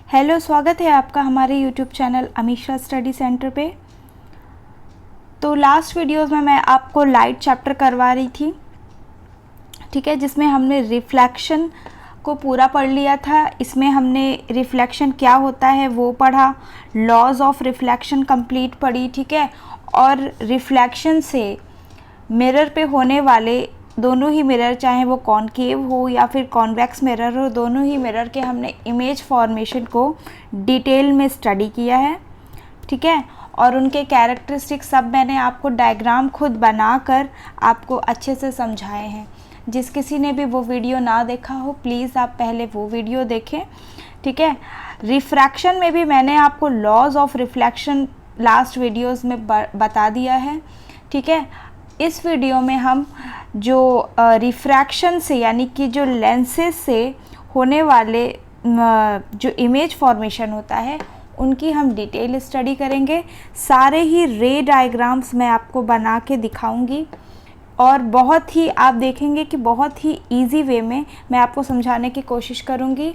Hello, स्वागत है आपका हमारे YouTube channel Amisha study centre पे। तो लास्ट वीडियोस में मैं आपको लाइट चैप्टर करवा रही थी, ठीक है, जिसमें हमने रिफ्लेक्शन को पूरा पढ़ लिया था। इसमें हमने रिफ्लेक्शन क्या होता है वो पढ़ा, लॉज ऑफ रिफ्लेक्शन कंप्लीट पढ़ी, ठीक है। और रिफ्लेक्शन से मिरर पे होने वाले दोनों ही मिरर, चाहे वो कॉनकेव हो या फिर कॉन्वेक्स मिरर हो, दोनों ही मिरर के हमने इमेज फॉर्मेशन को डिटेल में स्टडी किया है, ठीक है। और उनके कैरेक्टरिस्टिक्स सब मैंने आपको डायग्राम खुद बनाकर आपको अच्छे से समझाए हैं। जिस किसी ने भी वो वीडियो ना देखा हो, प्लीज़ आप पहले वो वीडियो देखें, ठीक है। रिफ्रैक्शन में भी मैंने आपको laws of reflection last videos में बता दिया है, ठीक है। इस वीडियो में हम जो रिफ्रैक्शन से, यानी कि जो लेंसेज से होने वाले जो इमेज फॉर्मेशन होता है, उनकी हम डिटेल स्टडी करेंगे। सारे ही रे डायग्राम्स मैं आपको बना के दिखाऊंगी और बहुत ही आप देखेंगे कि बहुत ही इजी वे में मैं आपको समझाने की कोशिश करूंगी।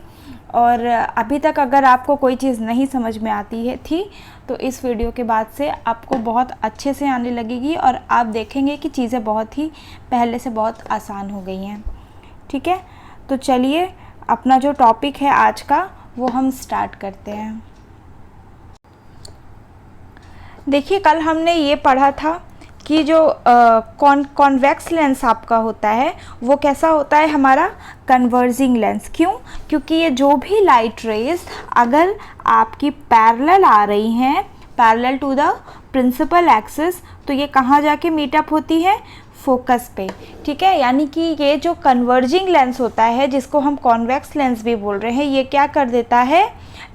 और अभी तक अगर आपको कोई चीज़ नहीं समझ में आती है तो इस वीडियो के बाद से आपको बहुत अच्छे से आने लगेगी और आप देखेंगे कि चीज़ें बहुत ही पहले से बहुत आसान हो गई हैं, ठीक है। तो चलिए अपना जो टॉपिक है आज का वो हम स्टार्ट करते हैं। देखिए, कल हमने ये पढ़ा था कि जो कॉन्वेक्स लेंस आपका होता है वो कैसा होता है, हमारा कन्वर्जिंग लेंस। क्यों? क्योंकि ये जो भी लाइट रेज अगर आपकी पैरेलल आ रही हैं, parallel to the principal axis, तो ये कहाँ जाके मीटअप होती है, फोकस पे, ठीक है। यानी कि ये जो कन्वर्जिंग लेंस होता है, जिसको हम कॉन्वेक्स लेंस भी बोल रहे हैं, ये क्या कर देता है,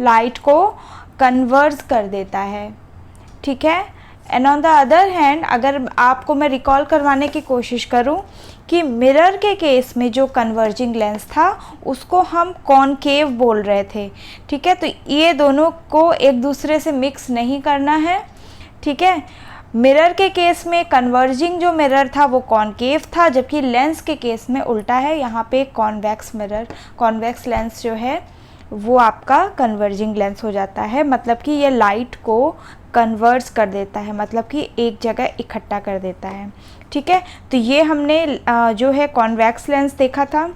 लाइट को कन्वर्ज कर देता है, ठीक है। And on the other hand, अगर आपको मैं रिकॉल करवाने की कोशिश करूं कि मिरर के केस में जो कन्वर्जिंग लेंस था उसको हम कॉनकेव बोल रहे थे, ठीक है। तो ये दोनों को एक दूसरे से मिक्स नहीं करना है, ठीक है। मिरर के केस में कन्वर्जिंग जो मिरर था वो कॉनकेव था, जबकि लेंस के केस में उल्टा है। यहाँ पे कॉन्वेक्स मिरर, कॉन्वेक्स लेंस जो है वो आपका कन्वर्जिंग लेंस हो जाता है। मतलब कि ये लाइट को कन्वर्ज कर देता है, मतलब कि एक जगह इकट्ठा कर देता है, ठीक है। तो ये हमने जो है कॉन्वेक्स लेंस देखा था।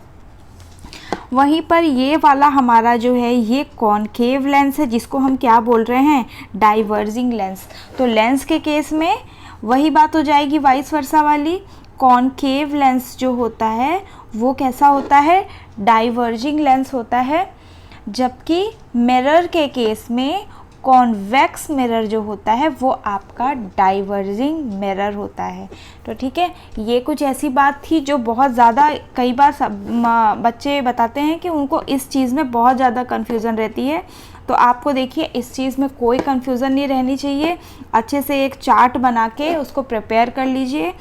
वहीं पर ये वाला हमारा जो है ये कॉनकेव लेंस है, जिसको हम क्या बोल रहे हैं, डाइवर्जिंग लेंस। तो लेंस के केस में वही बात हो जाएगी, वाइस वर्सा वाली। कॉनकेव लेंस जो होता है वो कैसा होता है, डाइवर्जिंग लेंस होता है, जबकि मिरर के केस में कॉन्वेक्स मिरर जो होता है वो आपका डाइवर्जिंग मिरर होता है। तो ठीक है, ये कुछ ऐसी बात थी जो बहुत ज़्यादा कई बार बच्चे बताते हैं कि उनको इस चीज़ में बहुत ज़्यादा कन्फ्यूज़न रहती है। तो आपको देखिए, इस चीज़ में कोई कन्फ्यूज़न नहीं रहनी चाहिए। अच्छे से एक चार्ट बना के उसको प्रिपेयर कर लीजिए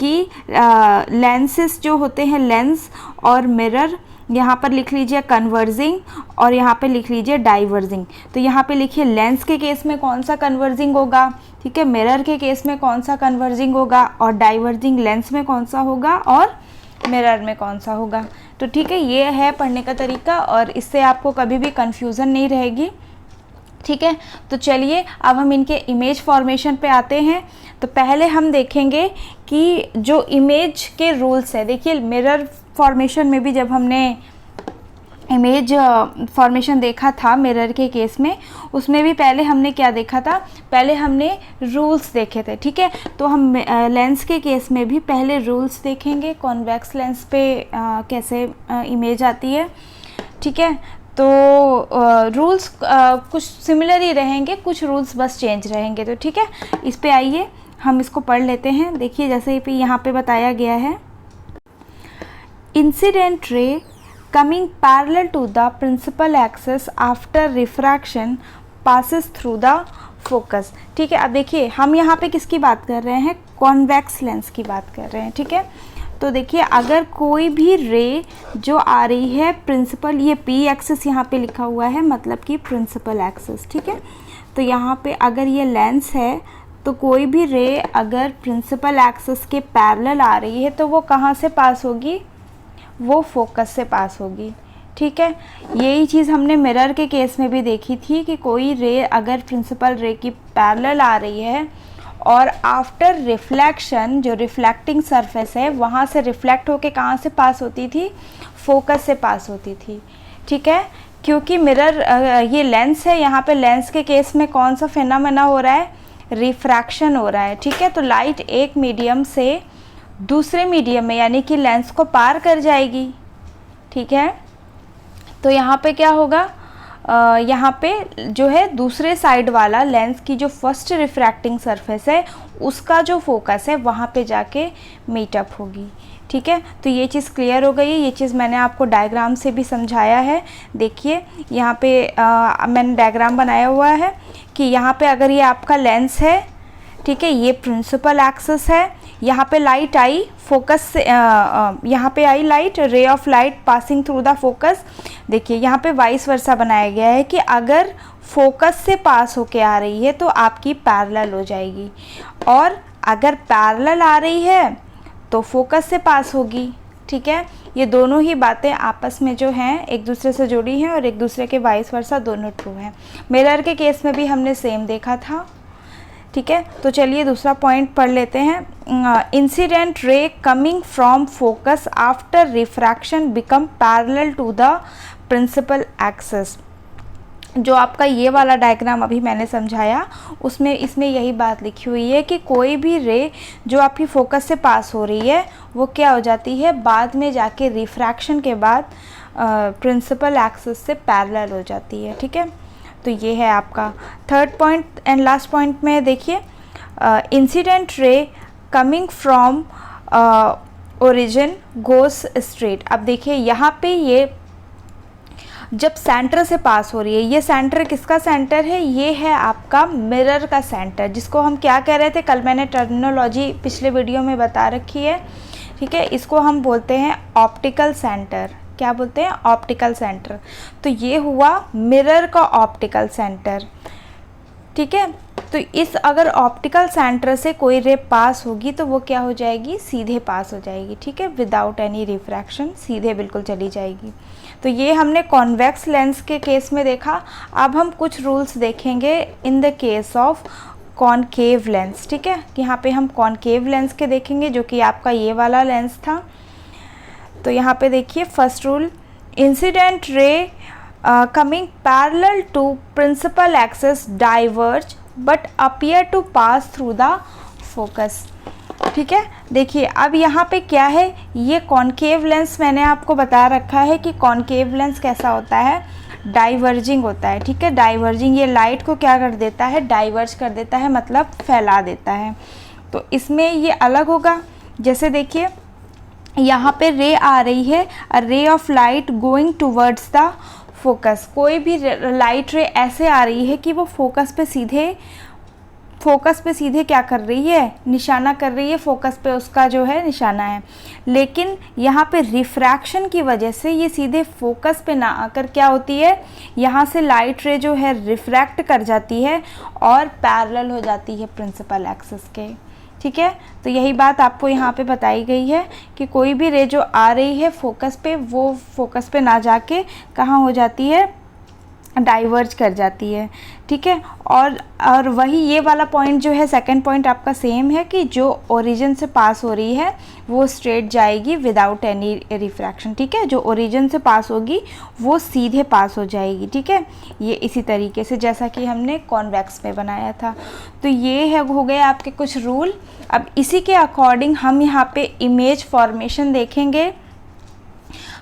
कि लेंसेस जो होते हैं, लेंस और मिरर, यहाँ पर लिख लीजिए कन्वर्जिंग और यहाँ पे लिख लीजिए डाइवर्जिंग। तो यहाँ पे लिखिए लेंस के केस में कौन सा कन्वर्जिंग होगा, ठीक है, मिरर के केस में कौन सा कन्वर्जिंग होगा, और डाइवर्जिंग लेंस में कौन सा होगा और मिरर में कौन सा होगा। तो ठीक है, ये है पढ़ने का तरीका और इससे आपको कभी भी कन्फ्यूज़न नहीं रहेगी, ठीक है। तो चलिए अब हम इनके इमेज फॉर्मेशन पे आते हैं। तो पहले हम देखेंगे कि जो इमेज के रूल्स है। देखिए, मिरर फॉर्मेशन में भी जब हमने इमेज फॉर्मेशन देखा था मिरर के केस में, उसमें भी पहले हमने क्या देखा था, पहले हमने रूल्स देखे थे, ठीक है। तो हम लेंस के केस में भी पहले रूल्स देखेंगे, कॉन्वेक्स लेंस पे कैसे इमेज आती है, ठीक है। तो रूल्स कुछ सिमिलर ही रहेंगे, कुछ रूल्स बस चेंज रहेंगे। तो ठीक है, इस पे आइए हम इसको पढ़ लेते हैं। देखिए, जैसे कि यहाँ पे बताया गया है, incident ray coming parallel to the principal axis after refraction passes through the focus। ठीक है, अब देखिए हम यहाँ पे किसकी बात कर रहे हैं, कॉन्वेक्स लेंस की बात कर रहे हैं, ठीक है। तो देखिए, अगर कोई भी रे जो आ रही है प्रिंसिपल, ये पी एक्सिस यहाँ पे लिखा हुआ है, मतलब कि प्रिंसिपल एक्सिस, ठीक है। तो यहाँ पे अगर ये लेंस है तो कोई भी रे अगर प्रिंसिपल एक्सिस के पैरेलल आ रही है तो वो कहाँ से पास होगी, वो फोकस से पास होगी, ठीक है, यही चीज़ हमने मिरर के केस में भी देखी थी कि कोई रे अगर प्रिंसिपल रे की पैरेलल आ रही है और आफ्टर रिफ्लेक्शन जो रिफ्लेक्टिंग सरफेस है वहाँ से रिफ्लेक्ट होके कहाँ से पास होती थी, फोकस से पास होती थी। ठीक है, क्योंकि मिरर ये लेंस है, यहाँ पे लेंस के केस में कौन सा फिनोमेना हो रहा है, रिफ्रैक्शन हो रहा है। ठीक है, तो लाइट एक मीडियम से दूसरे मीडियम में यानी कि लेंस को पार कर जाएगी। ठीक है, तो यहाँ पे क्या होगा, यहाँ पे जो है दूसरे साइड वाला लेंस की जो फर्स्ट रिफ्रैक्टिंग सरफेस है उसका जो फोकस है वहाँ पे जाके मीटअप होगी। ठीक है, तो ये चीज़ क्लियर हो गई है। ये चीज़ मैंने आपको डायग्राम से भी समझाया है। देखिए यहाँ पे मैंने डायग्राम बनाया हुआ है कि यहाँ पे अगर ये आपका लेंस है, ठीक है, ये प्रिंसिपल एक्सिस है, यहाँ पे लाइट आई फोकस से, यहाँ पे आई light, ray of light passing through the focus. देखिए यहाँ पे वाइस वर्सा बनाया गया है कि अगर फोकस से पास होके आ रही है तो आपकी पैरेलल हो जाएगी, और अगर पैरेलल आ रही है तो फोकस से पास होगी। ठीक है, ये दोनों ही बातें आपस में जो हैं एक दूसरे से जुड़ी हैं और एक दूसरे के वाइस वर्सा दोनों ट्रू हैं। मिरर के केस में भी हमने सेम देखा था। ठीक है, तो चलिए दूसरा पॉइंट पढ़ लेते हैं। Incident ray coming from focus after refraction become parallel to the principal axis. जो आपका ये वाला डायग्राम अभी मैंने समझाया उसमें इसमें यही बात लिखी हुई है कि कोई भी रे जो आपकी फोकस से पास हो रही है वो क्या हो जाती है, बाद में जाके रिफ्रैक्शन के बाद प्रिंसिपल एक्सिस से पैरेलल हो जाती है। ठीक है, तो ये है आपका third point and last point में। देखिए incident ray coming from origin goes straight. अब देखिए यहाँ पे ये जब सेंटर से पास हो रही है, ये सेंटर किसका सेंटर है, ये है आपका मिरर का सेंटर, जिसको हम क्या कह रहे थे, कल मैंने टर्मिनोलॉजी पिछले वीडियो में बता रखी है। ठीक है, इसको हम बोलते हैं ऑप्टिकल सेंटर। क्या बोलते हैं, ऑप्टिकल सेंटर। तो ये हुआ मिरर का ऑप्टिकल सेंटर। ठीक है, तो इस अगर ऑप्टिकल सेंटर से कोई रे पास होगी तो वो क्या हो जाएगी, सीधे पास हो जाएगी। ठीक है, विदाउट एनी रिफ्रैक्शन सीधे बिल्कुल चली जाएगी। तो ये हमने कॉन्वेक्स लेंस के केस में देखा। अब हम कुछ रूल्स देखेंगे in the case of concave lens. ठीक है, यहाँ पे हम कॉनकेव लेंस के देखेंगे जो कि आपका ये वाला लेंस था। तो यहाँ पे देखिए first rule, incident ray coming parallel to principal axis diverge but appear to pass through the focus. ठीक है, देखिए अब यहाँ पे क्या है, ये कॉनकेव लेंस मैंने आपको बता रखा है कि कॉनकेव लेंस कैसा होता है, डाइवर्जिंग होता है। ठीक है, डाइवर्जिंग, ये लाइट को क्या कर देता है, डाइवर्ज कर देता है, मतलब फैला देता है। तो इसमें ये अलग होगा। जैसे देखिए यहाँ पे रे आ रही है, a ray of light going towards the focus. कोई भी लाइट रे ऐसे आ रही है कि वो फोकस पे सीधे क्या कर रही है, निशाना कर रही है, फोकस पे उसका जो है निशाना है। लेकिन यहाँ पे रिफ्रैक्शन की वजह से ये सीधे फोकस पे ना आकर क्या होती है, यहाँ से लाइट रे जो है रिफ्रैक्ट कर जाती है और पैरेलल हो जाती है प्रिंसिपल एक्सिस के। ठीक है, तो यही बात आपको यहाँ पे बताई गई है कि कोई भी रे जो आ रही है फोकस पे, वो फोकस पे ना जाके कहाँ हो जाती है, डाइवर्ज कर जाती है। ठीक है, और वही ये वाला पॉइंट जो है, सेकंड पॉइंट आपका सेम है कि जो ओरिजिन से पास हो रही है वो स्ट्रेट जाएगी विदाउट एनी रिफ्रैक्शन। ठीक है, जो ओरिजिन से पास होगी वो सीधे पास हो जाएगी। ठीक है, ये इसी तरीके से जैसा कि हमने कॉन्वेक्स में बनाया था। तो ये है हो गए आपके कुछ रूल। अब इसी के अकॉर्डिंग हम यहाँ पे इमेज फॉर्मेशन देखेंगे।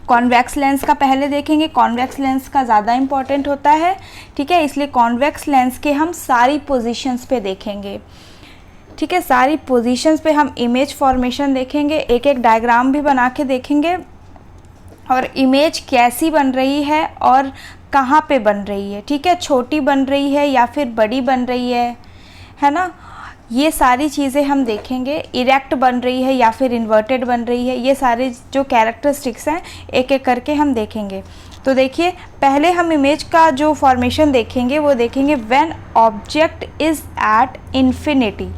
कॉन्वेक्स लेंस का पहले देखेंगे, कॉन्वेक्स लेंस का ज़्यादा इम्पॉर्टेंट होता है। ठीक है, इसलिए कॉन्वेक्स लेंस के हम सारी पोजीशंस पे देखेंगे। ठीक है, सारी पोजीशंस पे हम इमेज फॉर्मेशन देखेंगे, एक एक डायग्राम भी बना के देखेंगे और इमेज कैसी बन रही है और कहाँ पे बन रही है। ठीक है, छोटी बन रही है या फिर बड़ी बन रही है ना, ये सारी चीज़ें हम देखेंगे। इरेक्ट बन रही है या फिर इन्वर्टेड बन रही है, ये सारे जो कैरेक्टरिस्टिक्स हैं एक एक करके हम देखेंगे। तो देखिए पहले हम इमेज का जो फॉर्मेशन देखेंगे वो देखेंगे when object is at infinity,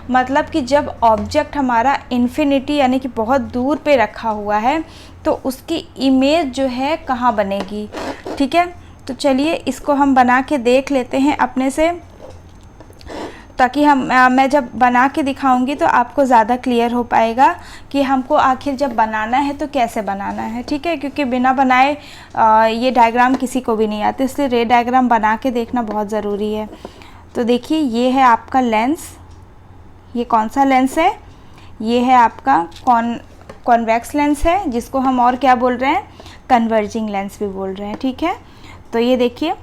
मतलब कि जब ऑब्जेक्ट हमारा इन्फिनिटी यानी कि बहुत दूर पे रखा हुआ है, तो उसकी इमेज जो है कहाँ बनेगी। ठीक है, तो चलिए इसको हम बना के देख लेते हैं अपने से, ताकि मैं जब बना के दिखाऊंगी तो आपको ज़्यादा क्लियर हो पाएगा कि हमको आखिर जब बनाना है तो कैसे बनाना है। ठीक है, क्योंकि बिना बनाए ये डायग्राम किसी को भी नहीं आते, इसलिए रे डायग्राम बना के देखना बहुत ज़रूरी है। तो देखिए ये है आपका लेंस, ये कौन सा लेंस है, ये है आपका कॉन्वेक्स लेंस है, जिसको हम और क्या बोल रहे हैं, कन्वर्जिंग लेंस भी बोल रहे हैं। ठीक है, तो ये देखिए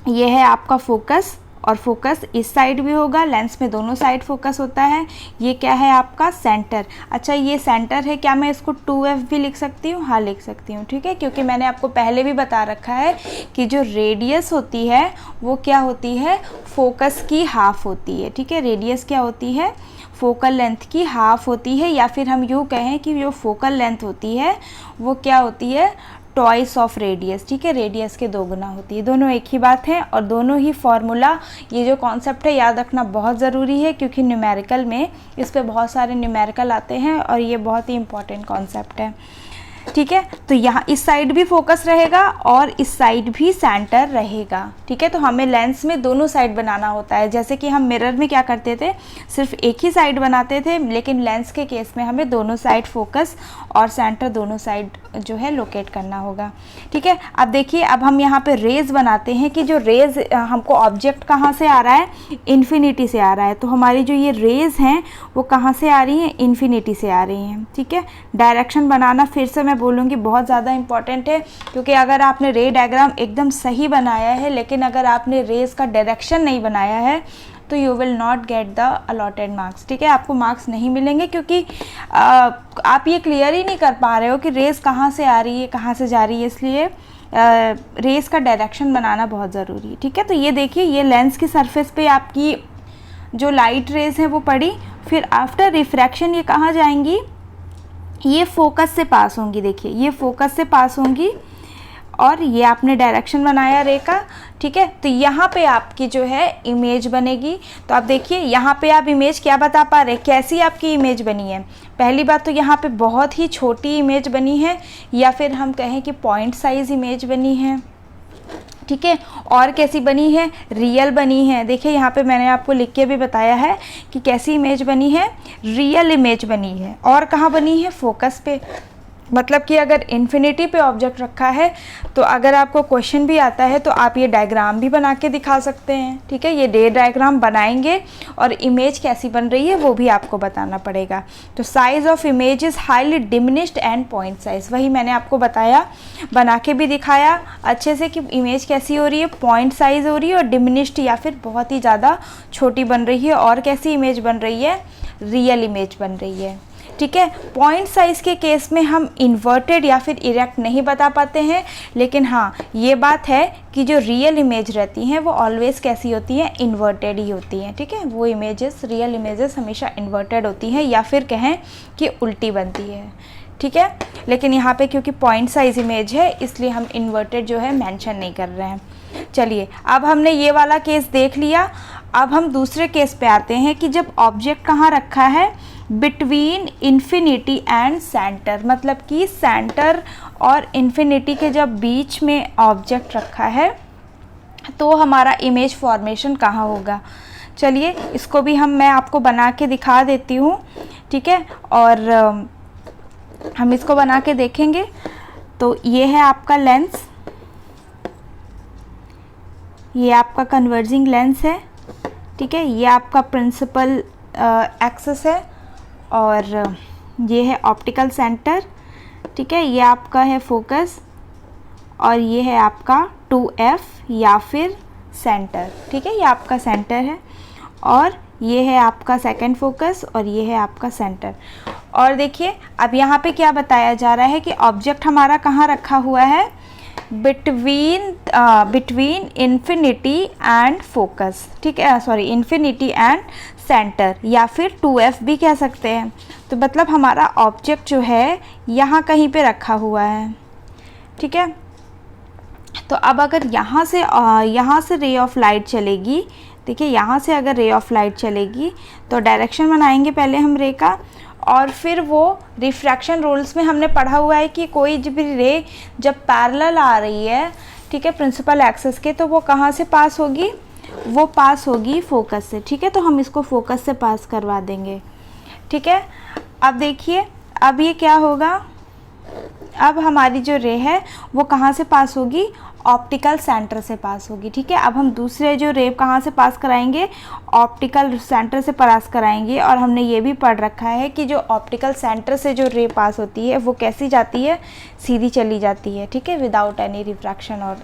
ये है आपका फोकस, और फोकस इस साइड भी होगा, लेंस में दोनों साइड फोकस होता है। ये क्या है आपका सेंटर। अच्छा ये सेंटर है, क्या मैं इसको 2f भी लिख सकती हूँ? हाँ लिख सकती हूँ। ठीक है, क्योंकि मैंने आपको पहले भी बता रखा है कि जो रेडियस होती है वो क्या होती है, फोकस की हाफ होती है। ठीक है, रेडियस क्या होती है, फोकल लेंथ की हाफ होती है, या फिर हम यूँ कहें कि जो फोकल लेंथ होती है वो क्या होती है, ट्वाइस ऑफ रेडियस। ठीक है, रेडियस के 2 गुना होती है। दोनों एक ही बात है, और दोनों ही फॉर्मूला, ये जो कॉन्सेप्ट है याद रखना बहुत ज़रूरी है, क्योंकि न्यूमेरिकल में इस पे बहुत सारे न्यूमेरिकल आते हैं और ये बहुत ही इंपॉर्टेंट कॉन्सेप्ट है। ठीक है, तो यहाँ इस साइड भी फोकस रहेगा और इस साइड भी सेंटर रहेगा। ठीक है, तो हमें लेंस में दोनों साइड बनाना होता है। जैसे कि हम मिरर में क्या करते थे, सिर्फ एक ही साइड बनाते थे, लेकिन लेंस के केस में हमें दोनों साइड फोकस और सेंटर दोनों साइड जो है लोकेट करना होगा। ठीक है, अब देखिए अब हम यहाँ पे रेज बनाते हैं कि जो रेज हमको ऑब्जेक्ट कहाँ से आ रहा है, इन्फिनिटी से आ रहा है। तो हमारी जो ये रेज हैं वो कहाँ से आ रही हैं, इन्फिनिटी से आ रही हैं। ठीक है, डायरेक्शन बनाना फिर से मैं बोलूँगी बहुत ज़्यादा इंपॉर्टेंट है, क्योंकि अगर आपने रे डायग्राम एकदम सही बनाया है, लेकिन अगर आपने रेज का डायरेक्शन नहीं बनाया है तो you will not get the allotted marks. ठीक है, आपको मार्क्स नहीं मिलेंगे, क्योंकि आप ये क्लियर ही नहीं कर पा रहे हो कि रेस कहाँ से आ रही है, कहाँ से जा रही है, इसलिए रेस का डायरेक्शन बनाना बहुत ज़रूरी है। ठीक है, तो ये देखिए ये लेंस की सरफेस पे आपकी जो लाइट रेज है वो पड़ी, फिर आफ्टर रिफ्रैक्शन ये कहाँ जाएंगी, ये फोकस से पास होंगी। देखिए ये फोकस से पास होंगी, और ये आपने डायरेक्शन बनाया रे का। ठीक है, तो यहाँ पे आपकी जो है इमेज बनेगी। तो आप देखिए यहाँ पे आप इमेज क्या बता पा रहे, कैसी आपकी इमेज बनी है। पहली बात तो यहाँ पे बहुत ही छोटी इमेज बनी है, या फिर हम कहें कि पॉइंट साइज इमेज बनी है। ठीक है, और कैसी बनी है, रियल बनी है। देखिए यहाँ पे मैंने आपको लिख के भी बताया है कि कैसी इमेज बनी है, रियल इमेज बनी है। और कहाँ बनी है, फोकस पे। मतलब कि अगर इन्फिनिटी पे ऑब्जेक्ट रखा है तो अगर आपको क्वेश्चन भी आता है तो आप ये डायग्राम भी बना के दिखा सकते हैं। ठीक है, ये रे डायग्राम बनाएंगे और इमेज कैसी बन रही है वो भी आपको बताना पड़ेगा। तो size of image is highly diminished and point size, वही मैंने आपको बताया, बना के भी दिखाया अच्छे से कि इमेज कैसी हो रही है, पॉइंट साइज हो रही है और डिमिनिश्ड या फिर बहुत ही ज़्यादा छोटी बन रही है। और कैसी इमेज बन रही है, रियल इमेज बन रही है। ठीक है, पॉइंट साइज़ के केस में हम इन्वर्टेड या फिर इरेक्ट नहीं बता पाते हैं, लेकिन हाँ ये बात है कि जो रियल इमेज रहती हैं वो ऑलवेज़ कैसी होती हैं, इन्वर्टेड ही होती हैं। ठीक है, वो इमेजेस, रियल इमेजेस हमेशा इन्वर्टेड होती हैं, या फिर कहें कि उल्टी बनती है। ठीक है, लेकिन यहाँ पे क्योंकि पॉइंट साइज इमेज है इसलिए हम इन्वर्टेड जो है मेंशन नहीं कर रहे हैं। चलिए अब हमने ये वाला केस देख लिया, अब हम दूसरे केस पे आते हैं कि जब ऑब्जेक्ट कहाँ रखा है, बिटवीन इन्फिनिटी एंड सेंटर। मतलब कि सेंटर और इन्फिनिटी के जब बीच में ऑब्जेक्ट रखा है तो हमारा इमेज फॉर्मेशन कहाँ होगा। चलिए इसको भी मैं आपको बना के दिखा देती हूँ। ठीक है, और हम इसको बना के देखेंगे। तो ये है आपका लेंस, ये आपका कन्वर्जिंग लेंस है। ठीक है, ये आपका प्रिंसिपल एक्सिस है, और ये है ऑप्टिकल सेंटर। ठीक है, ये आपका है फोकस, और ये है आपका 2f या फिर सेंटर। ठीक है, ये आपका सेंटर है, और ये है आपका सेकंड फोकस, और ये है आपका सेंटर। और देखिए अब यहाँ पे क्या बताया जा रहा है कि ऑब्जेक्ट हमारा कहाँ रखा हुआ है, बिटवीन इन्फिनिटी एंड फोकस। ठीक है, सॉरी इन्फिनिटी एंड सेंटर, या फिर 2f भी कह सकते हैं। तो मतलब हमारा ऑब्जेक्ट जो है यहाँ कहीं पे रखा हुआ है। ठीक है, तो अब अगर यहाँ से रे ऑफ लाइट चलेगी, देखिए यहाँ से अगर रे ऑफ लाइट चलेगी तो डायरेक्शन बनाएंगे पहले हम रे का, और फिर वो रिफ्रैक्शन रूल्स में हमने पढ़ा हुआ है कि कोई भी रे जब पैरेलल आ रही है, ठीक है, प्रिंसिपल एक्सिस के, तो वो कहाँ से पास होगी, वो पास होगी फोकस से, ठीक है। तो हम इसको फोकस से पास करवा देंगे, ठीक है। अब देखिए, अब ये क्या होगा, अब हमारी जो रे है वो कहाँ से पास होगी, ऑप्टिकल सेंटर से पास होगी, ठीक है। अब हम दूसरे जो रे कहाँ से पास कराएंगे, ऑप्टिकल सेंटर से पास कराएंगे। और हमने ये भी पढ़ रखा है कि जो ऑप्टिकल सेंटर से जो रे पास होती है वो कैसी जाती है, सीधी चली जाती है, ठीक है, विदाउट एनी रिफ्रैक्शन। और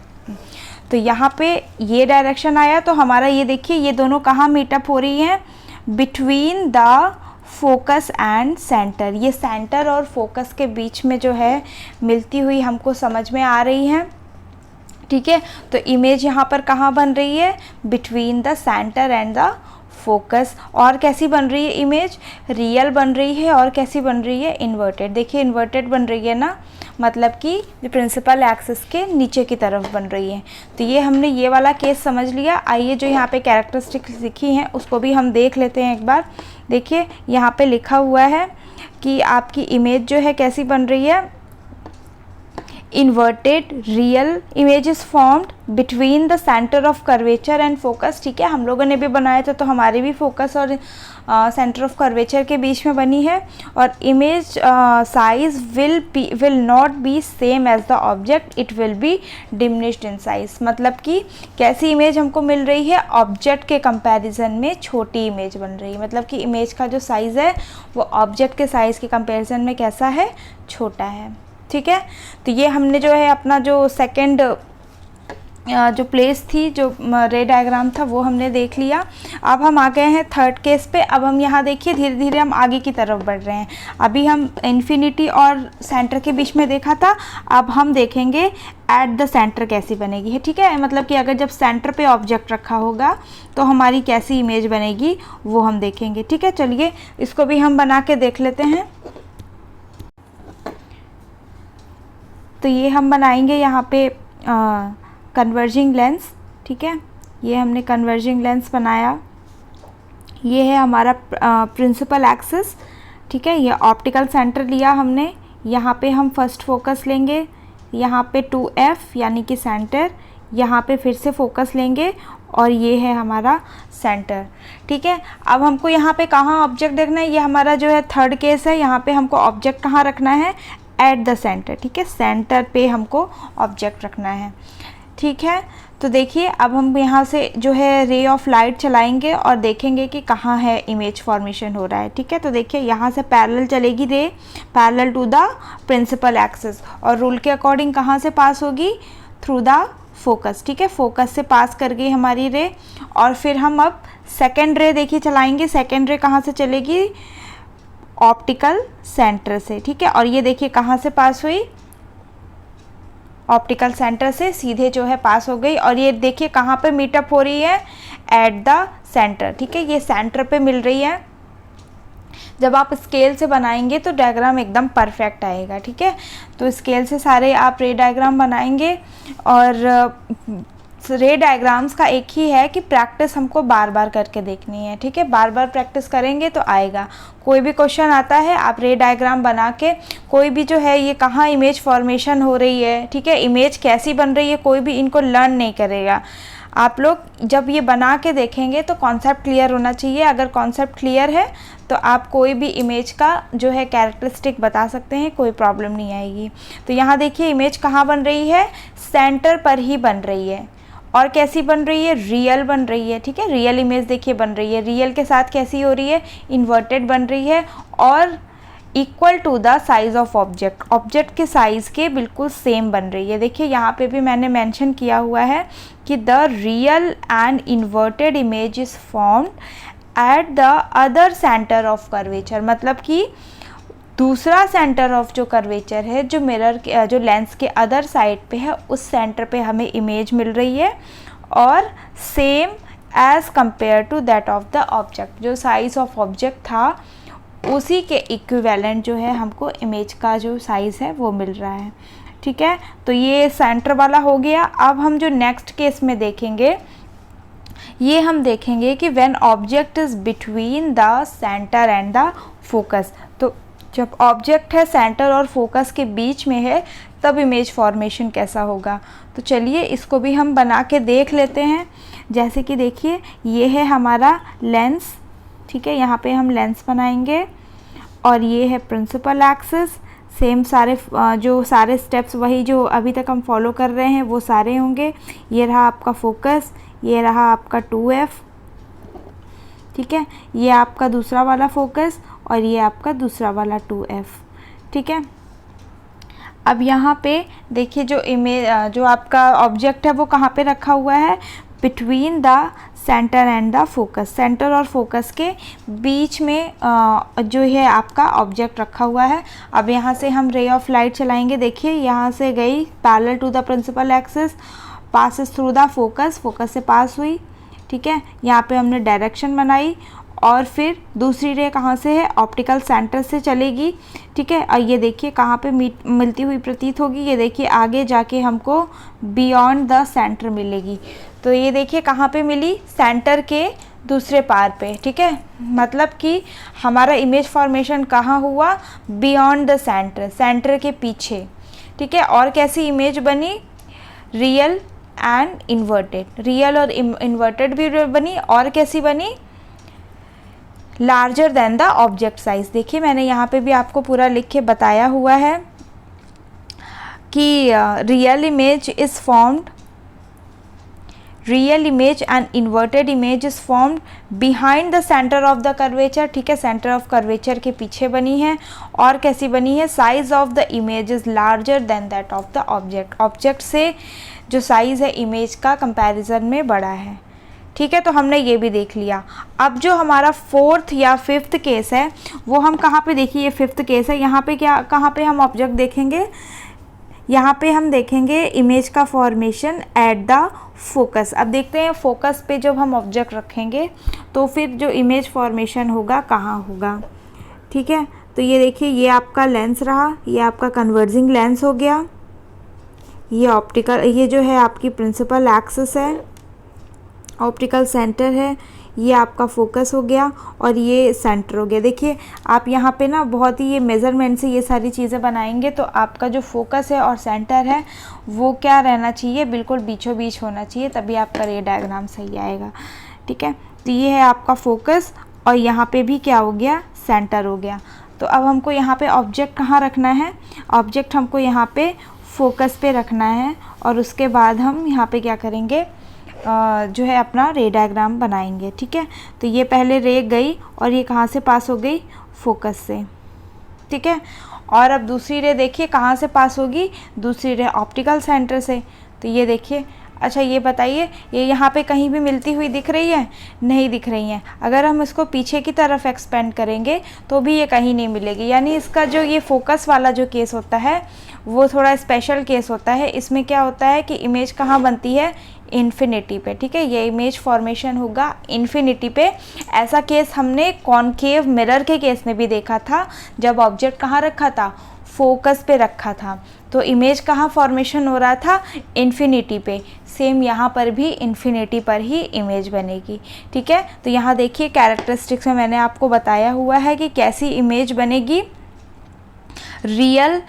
तो यहाँ पे ये डायरेक्शन आया, तो हमारा ये देखिए ये दोनों कहाँ मीटअप हो रही हैं, between the focus and centre. ये सेंटर और फोकस के बीच में जो है मिलती हुई हमको समझ में आ रही है, ठीक है। तो इमेज यहाँ पर कहाँ बन रही है, between the centre and the focus. और कैसी बन रही है इमेज, रियल बन रही है। और कैसी बन रही है, इन्वर्टेड। देखिए इन्वर्टेड बन रही है ना, मतलब कि प्रिंसिपल एक्सिस के नीचे की तरफ बन रही है। तो ये हमने ये वाला केस समझ लिया। आइए जो यहाँ पे कैरेक्टरिस्टिक्स लिखी हैं उसको भी हम देख लेते हैं एक बार। देखिए यहाँ पे लिखा हुआ है कि आपकी इमेज जो है कैसी बन रही है, inverted real image is formed between the center of curvature and focus, ठीक है। हम लोगों ने भी बनाया था तो हमारी भी फोकस और सेंटर ऑफ कर्वेचर के बीच में बनी है। और image size will not be same as the object, it will be diminished in size. मतलब कि कैसी इमेज हमको मिल रही है, ऑब्जेक्ट के कंपैरिजन में छोटी इमेज बन रही है। मतलब कि इमेज का जो साइज़ है वो ऑब्जेक्ट के साइज़ के कंपैरिजन में कैसा है, छोटा है, ठीक है। तो ये हमने जो है अपना जो सेकंड जो प्लेस थी, जो रे डायग्राम था, वो हमने देख लिया। अब हम आ गए हैं थर्ड केस पे। अब हम यहाँ देखिए धीरे धीरे हम आगे की तरफ बढ़ रहे हैं। अभी हम इन्फिनिटी और सेंटर के बीच में देखा था, अब हम देखेंगे एट द सेंटर कैसी बनेगी है, ठीक है। मतलब कि अगर जब सेंटर पे ऑब्जेक्ट रखा होगा तो हमारी कैसी इमेज बनेगी वो हम देखेंगे, ठीक है। चलिए इसको भी हम बना के देख लेते हैं। तो ये हम बनाएंगे यहाँ पे कन्वर्जिंग लेंस, ठीक है। ये हमने कन्वर्जिंग लेंस बनाया। ये है हमारा प्रिंसिपल एक्सिस, ठीक है। ये ऑप्टिकल सेंटर लिया हमने। यहाँ पे हम फर्स्ट फोकस लेंगे, यहाँ पे 2F यानी कि सेंटर, यहाँ पे फिर से फोकस लेंगे और ये है हमारा सेंटर, ठीक है। अब हमको यहाँ पे कहाँ ऑब्जेक्ट देखना है, ये हमारा जो है थर्ड केस है। यहाँ पे हमको ऑब्जेक्ट कहाँ रखना है, एट द सेंटर, ठीक है। सेंटर पे हमको ऑब्जेक्ट रखना है, ठीक है। तो देखिए अब हम यहाँ से जो है रे ऑफ लाइट चलाएंगे और देखेंगे कि कहाँ है इमेज फॉर्मेशन हो रहा है, ठीक है। तो देखिए यहाँ से पैरेलल चलेगी ray, parallel to the principal axis, और रूल के अकॉर्डिंग कहाँ से पास होगी, थ्रू द फोकस, ठीक है। फोकस से पास कर गई हमारी रे। और फिर हम अब सेकेंड रे देखिए चलाएंगे। सेकेंड रे कहाँ से चलेगी, ऑप्टिकल सेंटर से, ठीक है। और ये देखिए कहाँ से पास हुई, ऑप्टिकल सेंटर से सीधे जो है पास हो गई। और ये देखिए कहाँ पे मीटअप हो रही है, एट द सेंटर, ठीक है। ये सेंटर पे मिल रही है। जब आप स्केल से बनाएंगे तो डायग्राम एकदम परफेक्ट आएगा, ठीक है। तो स्केल से सारे आप रे डायग्राम बनाएंगे। और रे डायग्राम्स का एक ही है कि प्रैक्टिस हमको बार बार करके देखनी है, ठीक है। बार बार प्रैक्टिस करेंगे तो आएगा। कोई भी क्वेश्चन आता है आप रे डायग्राम बना के, कोई भी जो है ये कहाँ इमेज फॉर्मेशन हो रही है, ठीक है, इमेज कैसी बन रही है, कोई भी इनको लर्न नहीं करेगा। आप लोग जब ये बना के देखेंगे तो कॉन्सेप्ट क्लियर होना चाहिए। अगर कॉन्सेप्ट क्लियर है तो आप कोई भी इमेज का जो है कैरेक्टरिस्टिक बता सकते हैं, कोई प्रॉब्लम नहीं आएगी। तो यहाँ देखिए इमेज कहाँ बन रही है, सेंटर पर ही बन रही है। और कैसी बन रही है, रियल बन रही है, ठीक है। रियल इमेज देखिए बन रही है। रियल के साथ कैसी हो रही है, इन्वर्टेड बन रही है। और equal to the size of object, object के साइज़ के बिल्कुल सेम बन रही है। देखिए यहाँ पे भी मैंने मेंशन किया हुआ है कि the real and inverted image is formed at the other centre of curvature. मतलब कि दूसरा सेंटर ऑफ जो कर्वेचर है, जो मिरर के जो लेंस के अदर साइड पे है, उस सेंटर पे हमें इमेज मिल रही है। और same as compare to that of the object, जो साइज़ ऑफ ऑब्जेक्ट था उसी के इक्विवेलेंट जो है हमको इमेज का जो साइज़ है वो मिल रहा है, ठीक है। तो ये सेंटर वाला हो गया। अब हम जो नेक्स्ट केस में देखेंगे, ये हम देखेंगे कि when object is between the centre and the focus. तो जब ऑब्जेक्ट है सेंटर और फोकस के बीच में है तब इमेज फॉर्मेशन कैसा होगा। तो चलिए इसको भी हम बना के देख लेते हैं। जैसे कि देखिए ये है हमारा लेंस, ठीक है, यहाँ पे हम लेंस बनाएंगे और ये है प्रिंसिपल एक्सिस। सेम सारे जो सारे स्टेप्स वही जो अभी तक हम फॉलो कर रहे हैं वो सारे होंगे। ये रहा आपका फोकस, ये रहा आपका 2F, ठीक है, ये आपका दूसरा वाला फोकस और ये आपका दूसरा वाला 2F, ठीक है। अब यहाँ पे देखिए जो आपका ऑब्जेक्ट है वो कहाँ पे रखा हुआ है, between the centre and the focus. Centre और फोकस के बीच में जो है आपका ऑब्जेक्ट रखा हुआ है। अब यहाँ से हम रे ऑफ लाइट चलाएंगे। देखिए यहाँ से गई parallel to the principal axis, passes through the focus, focus से पास हुई, ठीक है। यहाँ पे हमने डायरेक्शन बनाई और फिर दूसरी रे कहाँ से है, ऑप्टिकल सेंटर से चलेगी, ठीक है। और ये देखिए कहाँ पे मिलती हुई प्रतीत होगी, ये देखिए आगे जाके हमको बियॉन्ड द सेंटर मिलेगी। तो ये देखिए कहाँ पे मिली, सेंटर के दूसरे पार पे, ठीक है। मतलब कि हमारा इमेज फॉर्मेशन कहाँ हुआ, बियॉन्ड द सेंटर, सेंटर के पीछे, ठीक है। और कैसी इमेज बनी, रियल एंड इन्वर्टेड, रियल और इन्वर्टेड भी बनी। और कैसी बनी, larger than the object size. देखिए मैंने यहाँ पे भी आपको पूरा लिख के बताया हुआ है कि real image is formed, real image and inverted image is formed behind the centre of the curvature, ठीक है, सेंटर ऑफ कर्वेचर के पीछे बनी है। और कैसी बनी है, size of the image is larger than that of the object, object से जो साइज़ है इमेज का कंपैरिजन में बड़ा है, ठीक है। तो हमने ये भी देख लिया। अब जो हमारा फोर्थ या फिफ्थ केस है वो हम कहाँ पे, देखिए ये फिफ्थ केस है, यहाँ पे क्या, कहाँ पे हम ऑब्जेक्ट देखेंगे, यहाँ पे हम देखेंगे इमेज का फॉर्मेशन एट द फोकस। अब देखते हैं फोकस पे जब हम ऑब्जेक्ट रखेंगे तो फिर जो इमेज फॉर्मेशन होगा कहाँ होगा, ठीक है। तो ये देखिए ये आपका लेंस रहा, ये आपका कन्वर्जिंग लेंस हो गया, ये ऑप्टिकल, ये जो है आपकी प्रिंसिपल एक्सिस है, ऑप्टिकल सेंटर है, ये आपका फोकस हो गया और ये सेंटर हो गया। देखिए आप यहाँ पे ना बहुत ही ये मेज़रमेंट से ये सारी चीज़ें बनाएंगे तो आपका जो फोकस है और सेंटर है वो क्या रहना चाहिए, बिल्कुल बीचों बीच होना चाहिए, तभी आपका रे डायग्राम सही आएगा, ठीक है। तो ये है आपका फोकस और यहाँ पे भी क्या हो गया, सेंटर हो गया। तो अब हमको यहाँ पे ऑब्जेक्ट कहाँ रखना है, ऑब्जेक्ट हमको यहाँ पे फोकस पे रखना है और उसके बाद हम यहाँ पे क्या करेंगे, जो है अपना रे डायग्राम बनाएंगे, ठीक है। तो ये पहले रे गई और ये कहाँ से पास हो गई, फोकस से, ठीक है। और अब दूसरी रे देखिए कहाँ से पास होगी, दूसरी रे ऑप्टिकल सेंटर से। तो ये देखिए, अच्छा ये बताइए ये यहाँ पे कहीं भी मिलती हुई दिख रही है, नहीं दिख रही है। अगर हम इसको पीछे की तरफ एक्सपेंड करेंगे तो भी ये कहीं नहीं मिलेगी। यानी इसका जो ये फोकस वाला जो केस होता है वो थोड़ा स्पेशल केस होता है। इसमें क्या होता है कि इमेज कहाँ बनती है, इन्फिनिटी पे, ठीक है। ये इमेज फॉर्मेशन होगा इन्फिनिटी पे। ऐसा केस हमने कॉनकेव मिरर के केस में भी देखा था, जब ऑब्जेक्ट कहाँ रखा था, फोकस पे रखा था, तो इमेज कहाँ फॉर्मेशन हो रहा था, इन्फिनिटी पे। सेम यहाँ पर भी इन्फिनिटी पर ही इमेज बनेगी, ठीक है। तो यहाँ देखिए कैरेक्टरिस्टिक्स में मैंने आपको बताया हुआ है कि कैसी इमेज बनेगी, real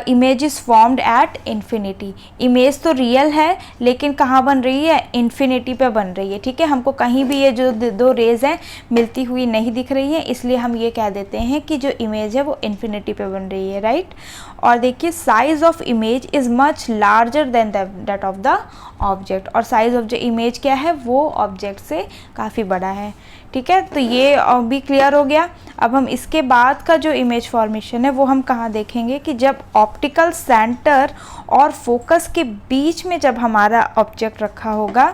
image is formed at infinity. Image तो रियल है लेकिन कहाँ बन रही है, इन्फिनिटी पे बन रही है, ठीक है। हमको कहीं भी ये जो दो रेज हैं मिलती हुई नहीं दिख रही है, इसलिए हम ये कह देते हैं कि जो इमेज है वो इन्फिनिटी पे बन रही है, राइट। और देखिए size of image is much larger than that of the object. और साइज ऑफ जो इमेज क्या है वो ऑब्जेक्ट से काफ़ी बड़ा है, ठीक है। तो ये भी क्लियर हो गया। अब हम इसके बाद का जो इमेज फॉर्मेशन है वो हम कहाँ देखेंगे कि जब ऑप्टिकल सेंटर और फोकस के बीच में जब हमारा ऑब्जेक्ट रखा होगा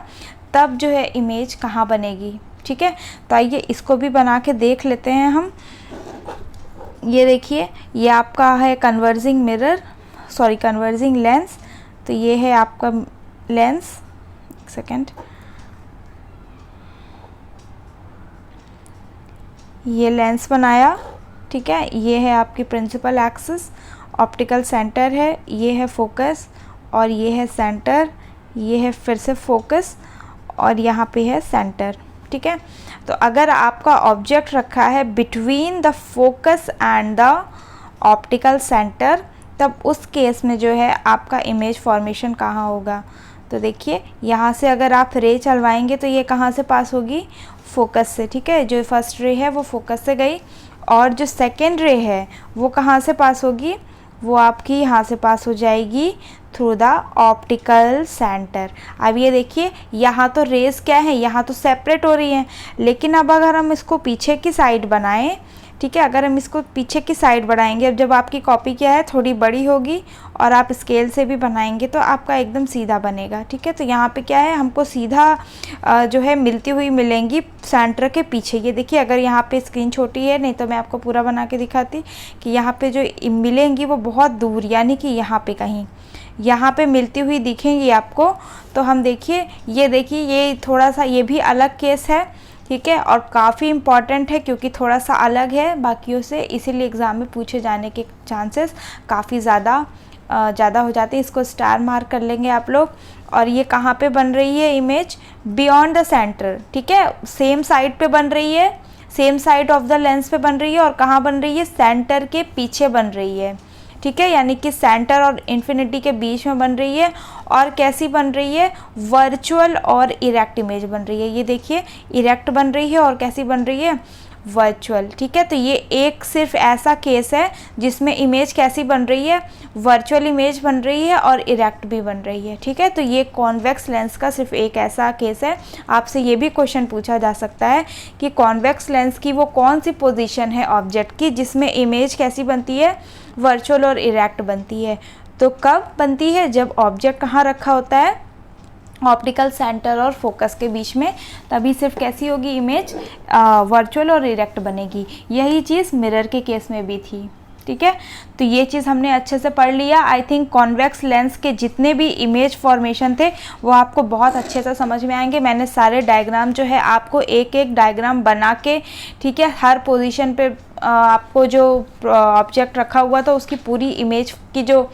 तब जो है इमेज कहाँ बनेगी, ठीक है। तो आइए इसको भी बना के देख लेते हैं हम। ये देखिए ये आपका है converging mirror, sorry converging lens. तो ये है आपका लेंस, एक सेकेंड, ये लेंस बनाया, ठीक है। ये है आपकी प्रिंसिपल एक्सिस, ऑप्टिकल सेंटर है, ये है फोकस और ये है सेंटर, ये है फिर से फोकस और यहाँ पे है सेंटर, ठीक है। तो अगर आपका ऑब्जेक्ट रखा है between the focus and the optical centre, तब उस केस में जो है आपका इमेज फॉर्मेशन कहाँ होगा। तो देखिए यहाँ से अगर आप रे चलवाएंगे तो ये कहाँ से पास होगी, फोकस से, ठीक है। जो फर्स्ट रे है वो फोकस से गई, और जो सेकेंड रे है वो कहाँ से पास होगी, वो आपकी यहाँ से पास हो जाएगी थ्रू द ऑप्टिकल सेंटर। अब ये देखिए यहाँ तो रेस क्या है, यहाँ तो सेपरेट हो रही हैं, लेकिन अब अगर हम इसको पीछे की साइड बनाएं, ठीक है, अगर हम इसको पीछे की साइड बढ़ाएंगे, अब जब आपकी कॉपी क्या है थोड़ी बड़ी होगी और आप स्केल से भी बनाएंगे तो आपका एकदम सीधा बनेगा, ठीक है। तो यहाँ पे क्या है, हमको सीधा जो है मिलती हुई मिलेंगी सेंटर के पीछे। ये देखिए अगर यहाँ पे स्क्रीन छोटी है, नहीं तो मैं आपको पूरा बना के दिखाती कि यहाँ पे जो मिलेंगी वो बहुत दूर, यानी कि यहाँ पे कहीं यहाँ पे मिलती हुई दिखेंगी आपको। तो हम देखिए ये थोड़ा सा ये भी अलग केस है, ठीक है, और काफ़ी इम्पॉर्टेंट है क्योंकि थोड़ा सा अलग है बाकियों से, इसीलिए एग्ज़ाम में पूछे जाने के चांसेस काफ़ी ज़्यादा हो जाते हैं। इसको स्टार मार्क कर लेंगे आप लोग। और ये कहाँ पे बन रही है इमेज, बियॉन्ड द सेंटर, ठीक है, सेम साइड पे बन रही है, same side of the lens पे बन रही है, और कहाँ बन रही है, सेंटर के पीछे बन रही है, ठीक है, यानी कि सेंटर और इन्फिनिटी के बीच में बन रही है। और कैसी बन रही है, वर्चुअल और इरेक्ट इमेज बन रही है। ये देखिए इरेक्ट बन रही है और कैसी बन रही है, वर्चुअल, ठीक है। तो ये एक सिर्फ ऐसा केस है जिसमें इमेज कैसी बन रही है, वर्चुअल इमेज बन रही है और इरेक्ट भी बन रही है, ठीक है। तो ये कॉन्वेक्स लेंस का सिर्फ एक ऐसा केस है। आपसे ये भी क्वेश्चन पूछा जा सकता है कि कॉन्वेक्स लेंस की वो कौन सी पोजीशन है ऑब्जेक्ट की जिसमें इमेज कैसी बनती है, वर्चुअल और इरेक्ट बनती है। तो कब बनती है, जब ऑब्जेक्ट कहाँ रखा होता है, ऑप्टिकल सेंटर और फोकस के बीच में, तभी सिर्फ कैसी होगी इमेज, वर्चुअल और इरेक्ट बनेगी। यही चीज़ मिरर के केस में भी थी, ठीक है। तो ये चीज़ हमने अच्छे से पढ़ लिया। आई थिंक कॉन्वेक्स लेंस के जितने भी इमेज फॉर्मेशन थे वो आपको बहुत अच्छे से समझ में आएंगे। मैंने सारे डायग्राम जो है आपको एक एक डायग्राम बना के, ठीक है, हर पोजीशन पे आपको जो ऑब्जेक्ट रखा हुआ था उसकी पूरी इमेज की जो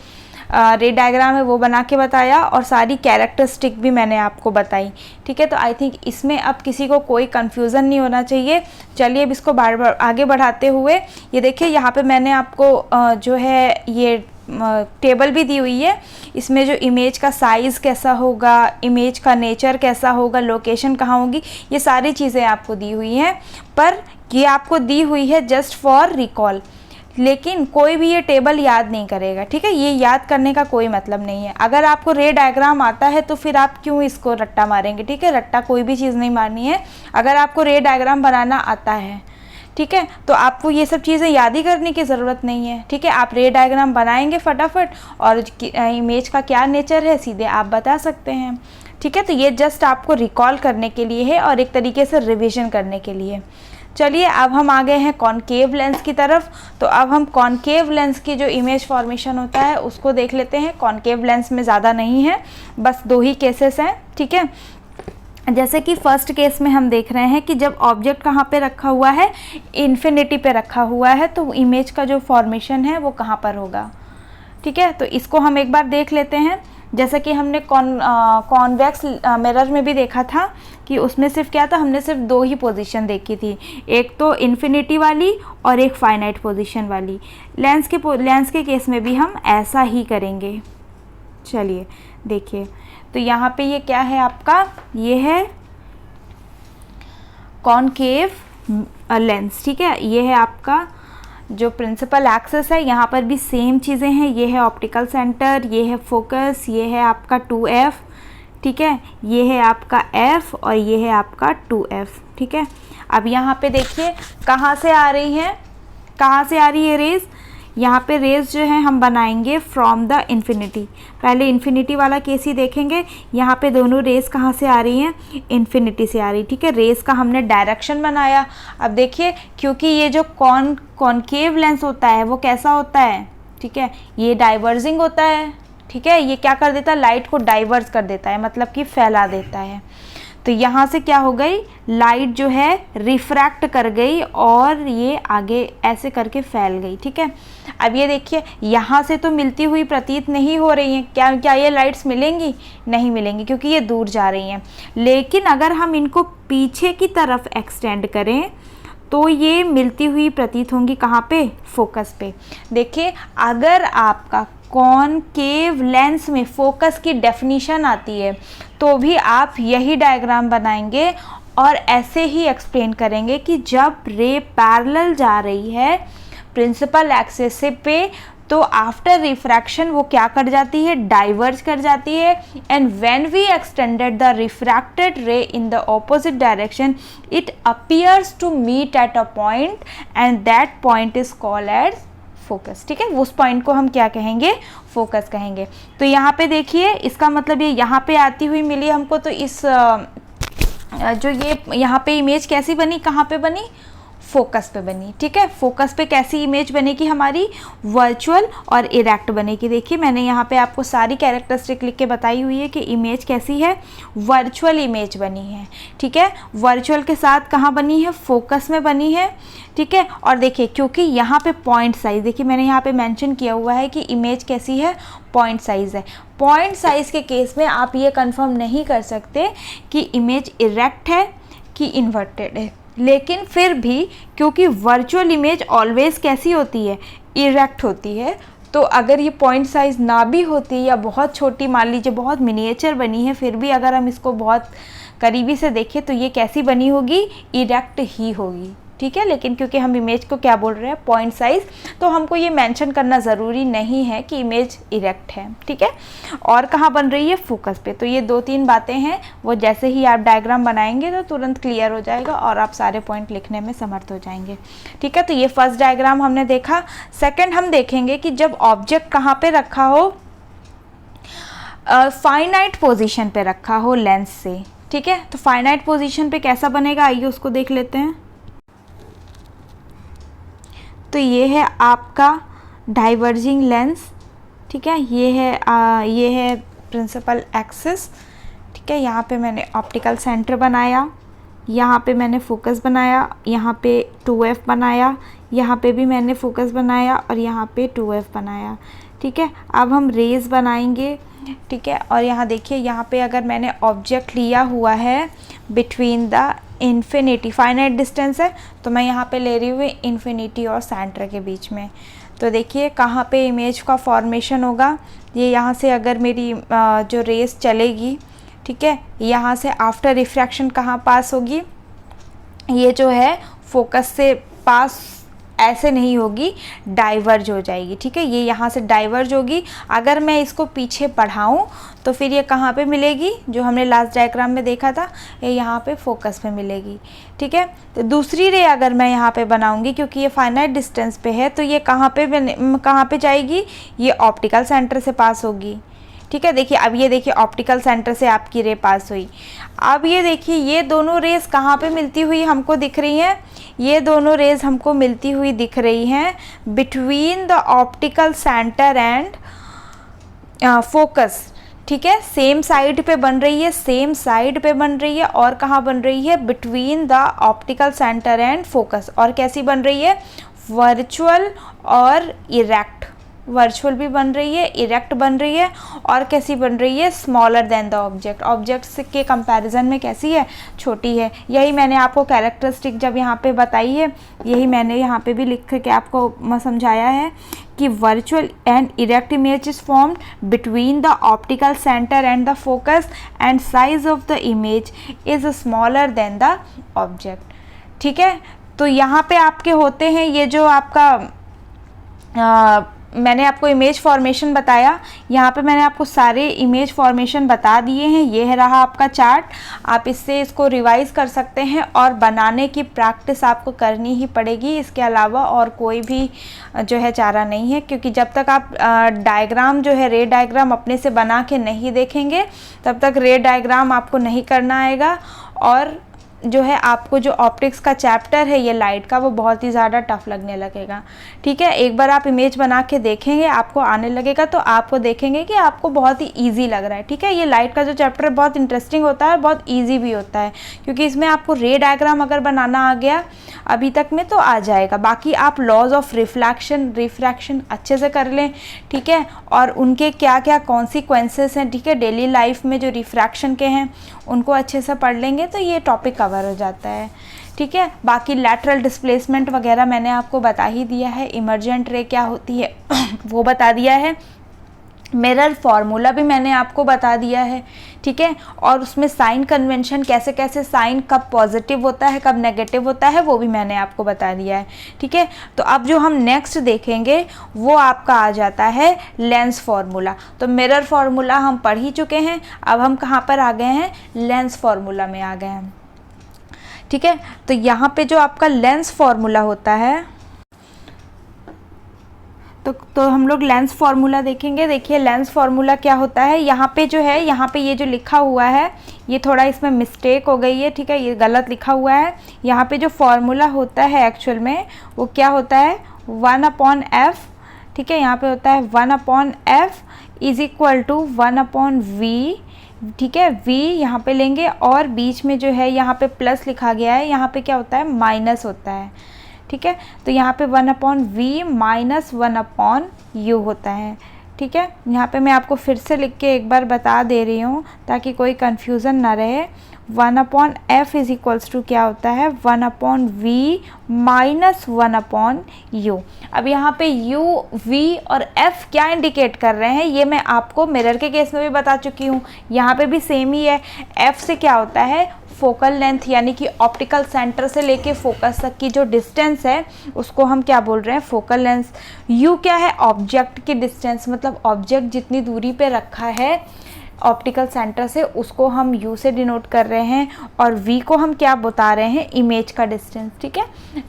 रे डायग्राम है वो बना के बताया, और सारी कैरेक्टरिस्टिक भी मैंने आपको बताई, ठीक है। तो आई थिंक इसमें अब किसी को कोई कन्फ्यूज़न नहीं होना चाहिए। चलिए अब इसको बार बार आगे बढ़ाते हुए, ये देखिए यहाँ पे मैंने आपको जो है ये टेबल भी दी हुई है। इसमें जो इमेज का साइज़ कैसा होगा, इमेज का नेचर कैसा होगा, लोकेशन कहाँ होगी, ये सारी चीज़ें आपको दी हुई हैं। पर ये आपको दी हुई है जस्ट फॉर रिकॉल, लेकिन कोई भी ये टेबल याद नहीं करेगा, ठीक है। ये याद करने का कोई मतलब नहीं है। अगर आपको रे डायग्राम आता है तो फिर आप क्यों इसको रट्टा मारेंगे, ठीक है। रट्टा कोई भी चीज़ नहीं मारनी है। अगर आपको रे डायग्राम बनाना आता है, ठीक है, तो आपको ये सब चीज़ें याद ही करने की ज़रूरत नहीं है, ठीक है। आप रे डायग्राम बनाएंगे फटाफट, और इमेज का क्या नेचर है सीधे आप बता सकते हैं, ठीक है। तो ये जस्ट आपको रिकॉल करने के लिए है और एक तरीके से रिविज़न करने के लिए। चलिए अब हम आ गए हैं कॉनकेव लेंस की तरफ। तो अब हम कॉनकेव लेंस की जो इमेज फॉर्मेशन होता है उसको देख लेते हैं। कॉनकेव लेंस में ज़्यादा नहीं है, बस 2 ही केसेस हैं, ठीक है। जैसे कि फर्स्ट केस में हम देख रहे हैं कि जब ऑब्जेक्ट कहाँ पे रखा हुआ है, इन्फिनिटी पे रखा हुआ है, तो इमेज का जो फॉर्मेशन है वो कहाँ पर होगा, ठीक है। तो इसको हम एक बार देख लेते हैं। जैसा कि हमने कॉन्वेक्स मिरर में भी देखा था कि उसमें सिर्फ क्या था, हमने सिर्फ 2 ही पोजीशन देखी थी, एक तो इन्फिनिटी वाली और एक फाइनाइट पोजीशन वाली। लेंस के केस में भी हम ऐसा ही करेंगे। चलिए देखिए, तो यहाँ पे ये क्या है आपका, ये है कॉनकेव लेंस, ठीक है। ये है आपका जो प्रिंसिपल एक्सेस है, यहाँ पर भी सेम चीज़ें हैं। ये है ऑप्टिकल सेंटर, ये है फोकस, ये है आपका 2F, ठीक है, ये है आपका F और ये है आपका 2F, ठीक है। अब यहाँ पे देखिए कहाँ से आ रही है, कहाँ से आ रही है रेज़, यहाँ पे रेज़ जो है हम बनाएंगे फ्रॉम द इन्फिनिटी। पहले इन्फिनिटी वाला केस ही देखेंगे। यहाँ पे दोनों रेज़ कहाँ से आ रही हैं, इन्फिनिटी से आ रही, ठीक है। रेज़ का हमने डायरेक्शन बनाया। अब देखिए क्योंकि ये जो कॉनकेव लेंस होता है वो कैसा होता है, ठीक है, ये डाइवर्जिंग होता है, ठीक है। ये क्या कर देता है, लाइट को डाइवर्स कर देता है, मतलब कि फैला देता है। तो यहाँ से क्या हो गई, लाइट जो है रिफ्रैक्ट कर गई और ये आगे ऐसे करके फैल गई। ठीक है, अब ये देखिए यहाँ से तो मिलती हुई प्रतीत नहीं हो रही हैं, क्या ये लाइट्स मिलेंगी? नहीं मिलेंगी, क्योंकि ये दूर जा रही हैं। लेकिन अगर हम इनको पीछे की तरफ एक्सटेंड करें तो ये मिलती हुई प्रतीत होंगी। कहाँ पे? फोकस पे। देखिए अगर आपका कॉनकेव लेंस में फोकस की डेफिनीशन आती है तो भी आप यही डायग्राम बनाएंगे और ऐसे ही एक्सप्लेन करेंगे कि जब रे पैरेलल जा रही है प्रिंसिपल एक्सिस पे तो आफ्टर रिफ्रैक्शन वो क्या कर जाती है? डाइवर्ज कर जाती है। And when we extended the refracted ray in the opposite direction it appears to meet at a point and that point is called as focus. ठीक है, उस पॉइंट को हम क्या कहेंगे? फोकस कहेंगे। तो यहाँ पे देखिए इसका मतलब ये यहाँ पे आती हुई मिली हमको, तो इस जो ये यहाँ पे इमेज कैसी बनी? कहाँ पे बनी? फोकस पे बनी। ठीक है, फोकस पे कैसी इमेज बनेगी हमारी? वर्चुअल और इरेक्ट बनेगी। देखिए मैंने यहाँ पे आपको सारी कैरेक्टरिस्टिक लिख के बताई हुई है कि इमेज कैसी है? वर्चुअल इमेज बनी है। ठीक है, वर्चुअल के साथ कहाँ बनी है? फोकस में बनी है। ठीक है, और देखिए क्योंकि यहाँ पे पॉइंट साइज, देखिए मैंने यहाँ पे मेंशन किया हुआ है कि इमेज कैसी है? पॉइंट साइज है। पॉइंट साइज के केस में आप ये कंफर्म नहीं कर सकते कि इमेज इरेक्ट है कि इन्वर्टेड है, लेकिन फिर भी क्योंकि वर्चुअल इमेज ऑलवेज कैसी होती है? इरेक्ट होती है। तो अगर ये पॉइंट साइज ना भी होती या बहुत छोटी, मान लीजिए बहुत मिनिएचर बनी है, फिर भी अगर हम इसको बहुत करीबी से देखें तो ये कैसी बनी होगी? इरेक्ट ही होगी। ठीक है, लेकिन क्योंकि हम इमेज को क्या बोल रहे हैं? पॉइंट साइज, तो हमको ये मेंशन करना ज़रूरी नहीं है कि इमेज इरेक्ट है। ठीक है, और कहाँ बन रही है? फोकस पे। तो ये 2-3 बातें हैं, वो जैसे ही आप डायग्राम बनाएंगे तो तुरंत क्लियर हो जाएगा और आप सारे पॉइंट लिखने में समर्थ हो जाएंगे। ठीक है, तो ये फर्स्ट डायग्राम हमने देखा। सेकेंड हम देखेंगे कि जब ऑब्जेक्ट कहाँ पे रखा हो? फाइनाइट पोजिशन पे रखा हो लेंस से। ठीक है, तो फाइनाइट पोजिशन पे कैसा बनेगा, आइए उसको देख लेते हैं। तो ये है आपका डाइवर्जिंग लेंस। ठीक है, ये है प्रिंसिपल एक्सिस। ठीक है, यहाँ पे मैंने ऑप्टिकल सेंटर बनाया, यहाँ पे मैंने फोकस बनाया, यहाँ पे 2F बनाया, यहाँ पे भी मैंने फोकस बनाया और यहाँ पे 2F बनाया। ठीक है, अब हम रेज बनाएंगे। ठीक है, और यहाँ देखिए यहाँ पे अगर मैंने ऑब्जेक्ट लिया हुआ है between the infinity, finite distance है, तो मैं यहाँ पे ले रही हूँ इन्फिनिटी और सेंटर के बीच में। तो देखिए कहाँ पे इमेज का फॉर्मेशन होगा? ये यहाँ से अगर मेरी जो रेस चलेगी, ठीक है, यहाँ से आफ्टर रिफ्रैक्शन कहाँ पास होगी? ये जो है फोकस से पास ऐसे नहीं होगी, डाइवर्ज हो जाएगी। ठीक है, ये यहाँ से डाइवर्ज होगी। अगर मैं इसको पीछे बढ़ाऊँ तो फिर ये कहाँ पे मिलेगी? जो हमने लास्ट डायग्राम में देखा था, ये यहाँ पे फोकस पे मिलेगी। ठीक है, तो दूसरी रे अगर मैं यहाँ पे बनाऊँगी, क्योंकि ये फाइनाइट डिस्टेंस पे है, तो ये कहाँ पे जाएगी? ये ऑप्टिकल सेंटर से पास होगी। ठीक है, देखिए अब ये देखिए ऑप्टिकल सेंटर से आपकी रे पास हुई। अब ये देखिए ये दोनों रेस कहाँ पे मिलती हुई हमको दिख रही हैं? ये दोनों रेज हमको मिलती हुई दिख रही हैं between the optical centre and focus. ठीक है, सेम साइड पे बन रही है, सेम साइड पे बन रही है। और कहाँ बन रही है? Between the optical centre and focus. और कैसी बन रही है? वर्चुअल और इरेक्ट। वर्चुअल भी बन रही है, इरेक्ट बन रही है, और कैसी बन रही है? Smaller than the object. Objects के कंपैरिजन में कैसी है? छोटी है। यही मैंने आपको कैरेक्टरिस्टिक जब यहाँ पे बताई है, यही मैंने यहाँ पे भी लिख के आपको समझाया है कि virtual and erect image is formed between the optical centre and the focus and size of the image is smaller than the object. ठीक है, तो यहाँ पे आपके होते हैं ये जो आपका मैंने आपको इमेज फॉर्मेशन बताया, यहाँ पे मैंने आपको सारे इमेज फॉर्मेशन बता दिए हैं। ये है रहा आपका चार्ट। आप इससे इसको रिवाइज कर सकते हैं और बनाने की प्रैक्टिस आपको करनी ही पड़ेगी। इसके अलावा और कोई भी जो है चारा नहीं है, क्योंकि जब तक आप डायग्राम जो है रे डायग्राम अपने से बना के नहीं देखेंगे तब तक रे डायग्राम आपको नहीं करना आएगा और जो है आपको जो ऑप्टिक्स का चैप्टर है ये लाइट का, वो बहुत ही ज़्यादा टफ लगने लगेगा। ठीक है, एक बार आप इमेज बना के देखेंगे, आपको आने लगेगा, तो आपको देखेंगे कि आपको बहुत ही ईजी लग रहा है। ठीक है, ये लाइट का जो चैप्टर है बहुत इंटरेस्टिंग होता है, बहुत ईजी भी होता है, क्योंकि इसमें आपको रे डायग्राम अगर बनाना आ गया अभी तक में तो आ जाएगा। बाकी आप लॉज ऑफ रिफ्रैक्शन अच्छे से कर लें। ठीक है, और उनके क्या क्या कॉन्सिक्वेंसेस हैं, ठीक है, डेली लाइफ में जो रिफ्रैक्शन के हैं उनको अच्छे से पढ़ लेंगे तो ये टॉपिक कवर हो जाता है। ठीक है, बाकी लैटरल डिस्प्लेसमेंट वगैरह मैंने आपको बता ही दिया है, इमर्जेंट रे क्या होती है वो बता दिया है, मिरर फार्मूला भी मैंने आपको बता दिया है। ठीक है, और उसमें साइन कन्वेंशन कैसे कैसे साइन कब पॉजिटिव होता है कब नेगेटिव होता है वो भी मैंने आपको बता दिया है। ठीक है, तो अब जो हम नेक्स्ट देखेंगे वो आपका आ जाता है लेंस फार्मूला। तो मिरर फार्मूला हम पढ़ ही चुके हैं, अब हम कहाँ पर आ गए हैं, लेंस फार्मूला में आ गए हैं। ठीक है, तो यहाँ पे जो आपका लेंस फार्मूला होता है तो हम लोग लेंस फार्मूला देखेंगे। देखिए लेंस फार्मूला क्या होता है, यहाँ पे जो है, यहाँ पे ये जो लिखा हुआ है ये थोड़ा इसमें मिस्टेक हो गई है। ठीक है, ये गलत लिखा हुआ है। यहाँ पे जो फार्मूला होता है एक्चुअल में वो क्या होता है, 1/f। ठीक है, यहाँ पे होता है 1/f is equal to 1/v। ठीक है, v यहाँ पे लेंगे और बीच में जो है यहाँ पे प्लस लिखा गया है, यहाँ पे क्या होता है, माइनस होता है। ठीक है, तो यहाँ पे 1/v माइनस 1/u होता है। ठीक है, यहाँ पे मैं आपको फिर से लिख के एक बार बता दे रही हूँ ताकि कोई कन्फ्यूज़न ना रहे। 1/f इज इक्वल्स टू क्या होता है, 1/v माइनस 1/u। अब यहाँ पे u, v और f क्या इंडिकेट कर रहे हैं ये मैं आपको मिरर के केस में भी बता चुकी हूँ, यहाँ पे भी सेम ही है। f से क्या होता है, फोकल लेंथ, यानी कि ऑप्टिकल सेंटर से लेके फोकस तक की जो डिस्टेंस है उसको हम क्या बोल रहे हैं, फोकल लेंथ। u क्या है, ऑब्जेक्ट की डिस्टेंस, मतलब ऑब्जेक्ट जितनी दूरी पे रखा है ऑप्टिकल सेंटर से उसको हम u से डिनोट कर रहे हैं, और v को हम क्या बता रहे हैं, इमेज का डिस्टेंस। ठीक है,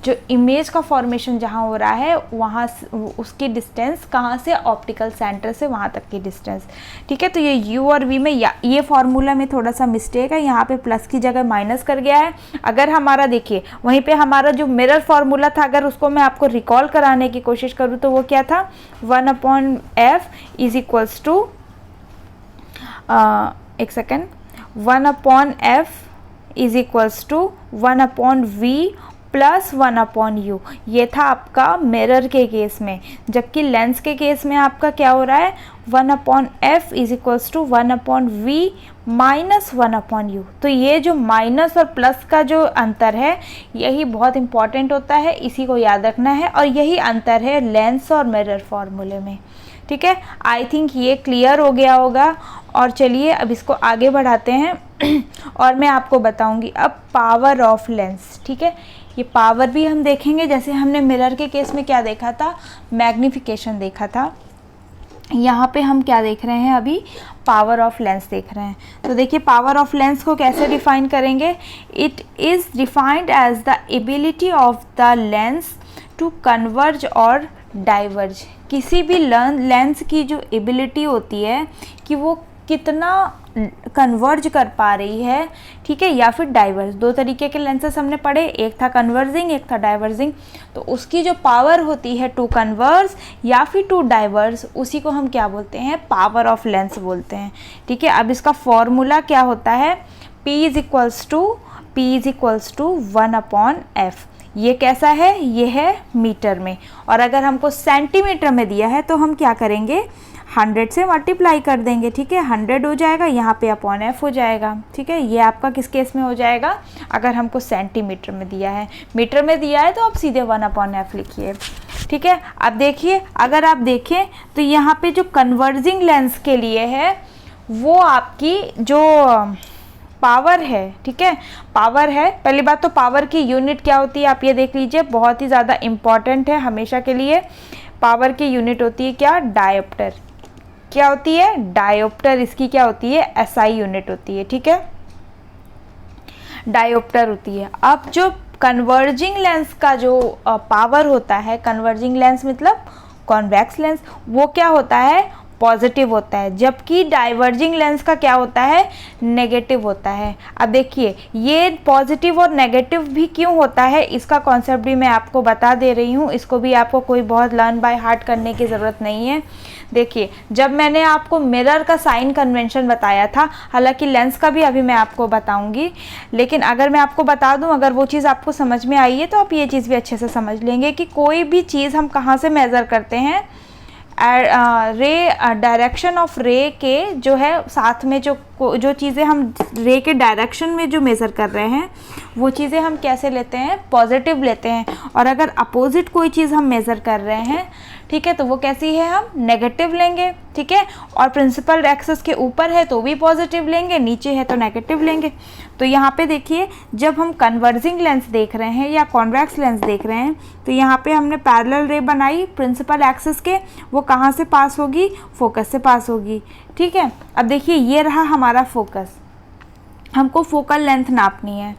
जो इमेज का फॉर्मेशन जहाँ हो रहा है वहाँ उसकी डिस्टेंस कहाँ से, ऑप्टिकल सेंटर से वहाँ तक की डिस्टेंस। ठीक है, तो ये u और v में ये फार्मूला में थोड़ा सा मिस्टेक है, यहाँ पे प्लस की जगह माइनस कर गया है। अगर हमारा देखिए वहीं पे हमारा जो मिरर फार्मूला था, अगर उसको मैं आपको रिकॉल कराने की कोशिश करूँ तो वो क्या था, 1/f इज इक्वल्स टू एक second, 1/f is equals to 1/v plus 1/u। ये था आपका मिरर के केस में, जबकि लेंस के केस में आपका क्या हो रहा है, 1/f is equals to 1/v minus 1/u। तो ये जो माइनस और प्लस का जो अंतर है यही बहुत इंपॉर्टेंट होता है, इसी को याद रखना है, और यही अंतर है लेंस और मिरर फार्मूले में। ठीक है, आई थिंक ये क्लियर हो गया होगा। और चलिए अब इसको आगे बढ़ाते हैं और मैं आपको बताऊंगी अब पावर ऑफ लेंस। ठीक है, ये पावर भी हम देखेंगे, जैसे हमने मिरर के केस में क्या देखा था, मैग्निफिकेशन देखा था, यहाँ पे हम क्या देख रहे हैं, अभी पावर ऑफ लेंस देख रहे हैं। तो देखिए पावर ऑफ लेंस को कैसे डिफाइन करेंगे, it is defined as the ability of the lens to converge और डाइवर्ज। किसी भी लेंस की जो एबिलिटी होती है कि वो कितना कन्वर्ज कर पा रही है, ठीक है, या फिर डाइवर्ज। दो तरीके के लेंसेस हमने पढ़े, एक था कन्वर्जिंग एक था डाइवर्जिंग। तो उसकी जो पावर होती है टू कन्वर्ज या फिर टू डाइवर्ज, उसी को हम क्या बोलते हैं, पावर ऑफ लेंस बोलते हैं। ठीक है, अब इसका फॉर्मूला क्या होता है, P is equals to 1/f। ये कैसा है, ये है मीटर में, और अगर हमको सेंटीमीटर में दिया है तो हम क्या करेंगे, 100 से मल्टीप्लाई कर देंगे। ठीक है, 100 हो जाएगा, यहाँ पे अपॉन f हो जाएगा। ठीक है, ये आपका किस केस में हो जाएगा, अगर हमको सेंटीमीटर में दिया है। मीटर में दिया है तो आप सीधे 1/f लिखिए। ठीक है, अब देखिए अगर आप देखें तो यहाँ पे जो कन्वर्जिंग लेंस के लिए है वो आपकी जो पावर है, ठीक है, पावर है। पहली बात तो पावर की यूनिट क्या होती है आप ये देख लीजिए, बहुत ही ज़्यादा इम्पॉर्टेंट है हमेशा के लिए। पावर की यूनिट होती है क्या, डायोप्टर। क्या होती है, डायोप्टर। इसकी क्या होती है, एसआई यूनिट होती है। ठीक है, डायोप्टर होती है। अब जो कन्वर्जिंग लेंस का जो पावर होता है, कन्वर्जिंग लेंस मतलब कॉन्वेक्स लेंस, वो क्या होता है, पॉजिटिव होता है, जबकि डाइवर्जिंग लेंस का क्या होता है, नेगेटिव होता है। अब देखिए ये पॉजिटिव और नेगेटिव भी क्यों होता है, इसका कॉन्सेप्ट भी मैं आपको बता दे रही हूँ। इसको भी आपको कोई बहुत लर्न बाय हार्ट करने की ज़रूरत नहीं है। देखिए जब मैंने आपको मिरर का साइन कन्वेंशन बताया था, हालांकि लेंस का भी अभी मैं आपको बताऊंगी, लेकिन अगर मैं आपको बता दूं, अगर वो चीज़ आपको समझ में आई है तो आप ये चीज़ भी अच्छे से समझ लेंगे कि कोई भी चीज़ हम कहाँ से मेज़र करते हैं, रे डायरेक्शन ऑफ रे के जो है साथ में जो चीज़ें हम रे के डायरेक्शन में जो मेज़र कर रहे हैं वो चीज़ें हम कैसे लेते हैं, पॉजिटिव लेते हैं। और अगर अपोजिट कोई चीज़ हम मेज़र कर रहे हैं, ठीक है, तो वो कैसी है, हम नेगेटिव लेंगे, ठीक है। और प्रिंसिपल एक्सिस के ऊपर है तो भी पॉजिटिव लेंगे, नीचे है तो नेगेटिव लेंगे। तो यहाँ पे देखिए जब हम कन्वर्जिंग लेंस देख रहे हैं या कॉन्वेक्स लेंस देख रहे हैं, तो यहाँ पे हमने पैरेलल रे बनाई प्रिंसिपल एक्सिस के, वो कहाँ से पास होगी, फोकस से पास होगी, ठीक है। अब देखिए ये रहा हमारा फोकस, हमको फोकल लेंथ नापनी है,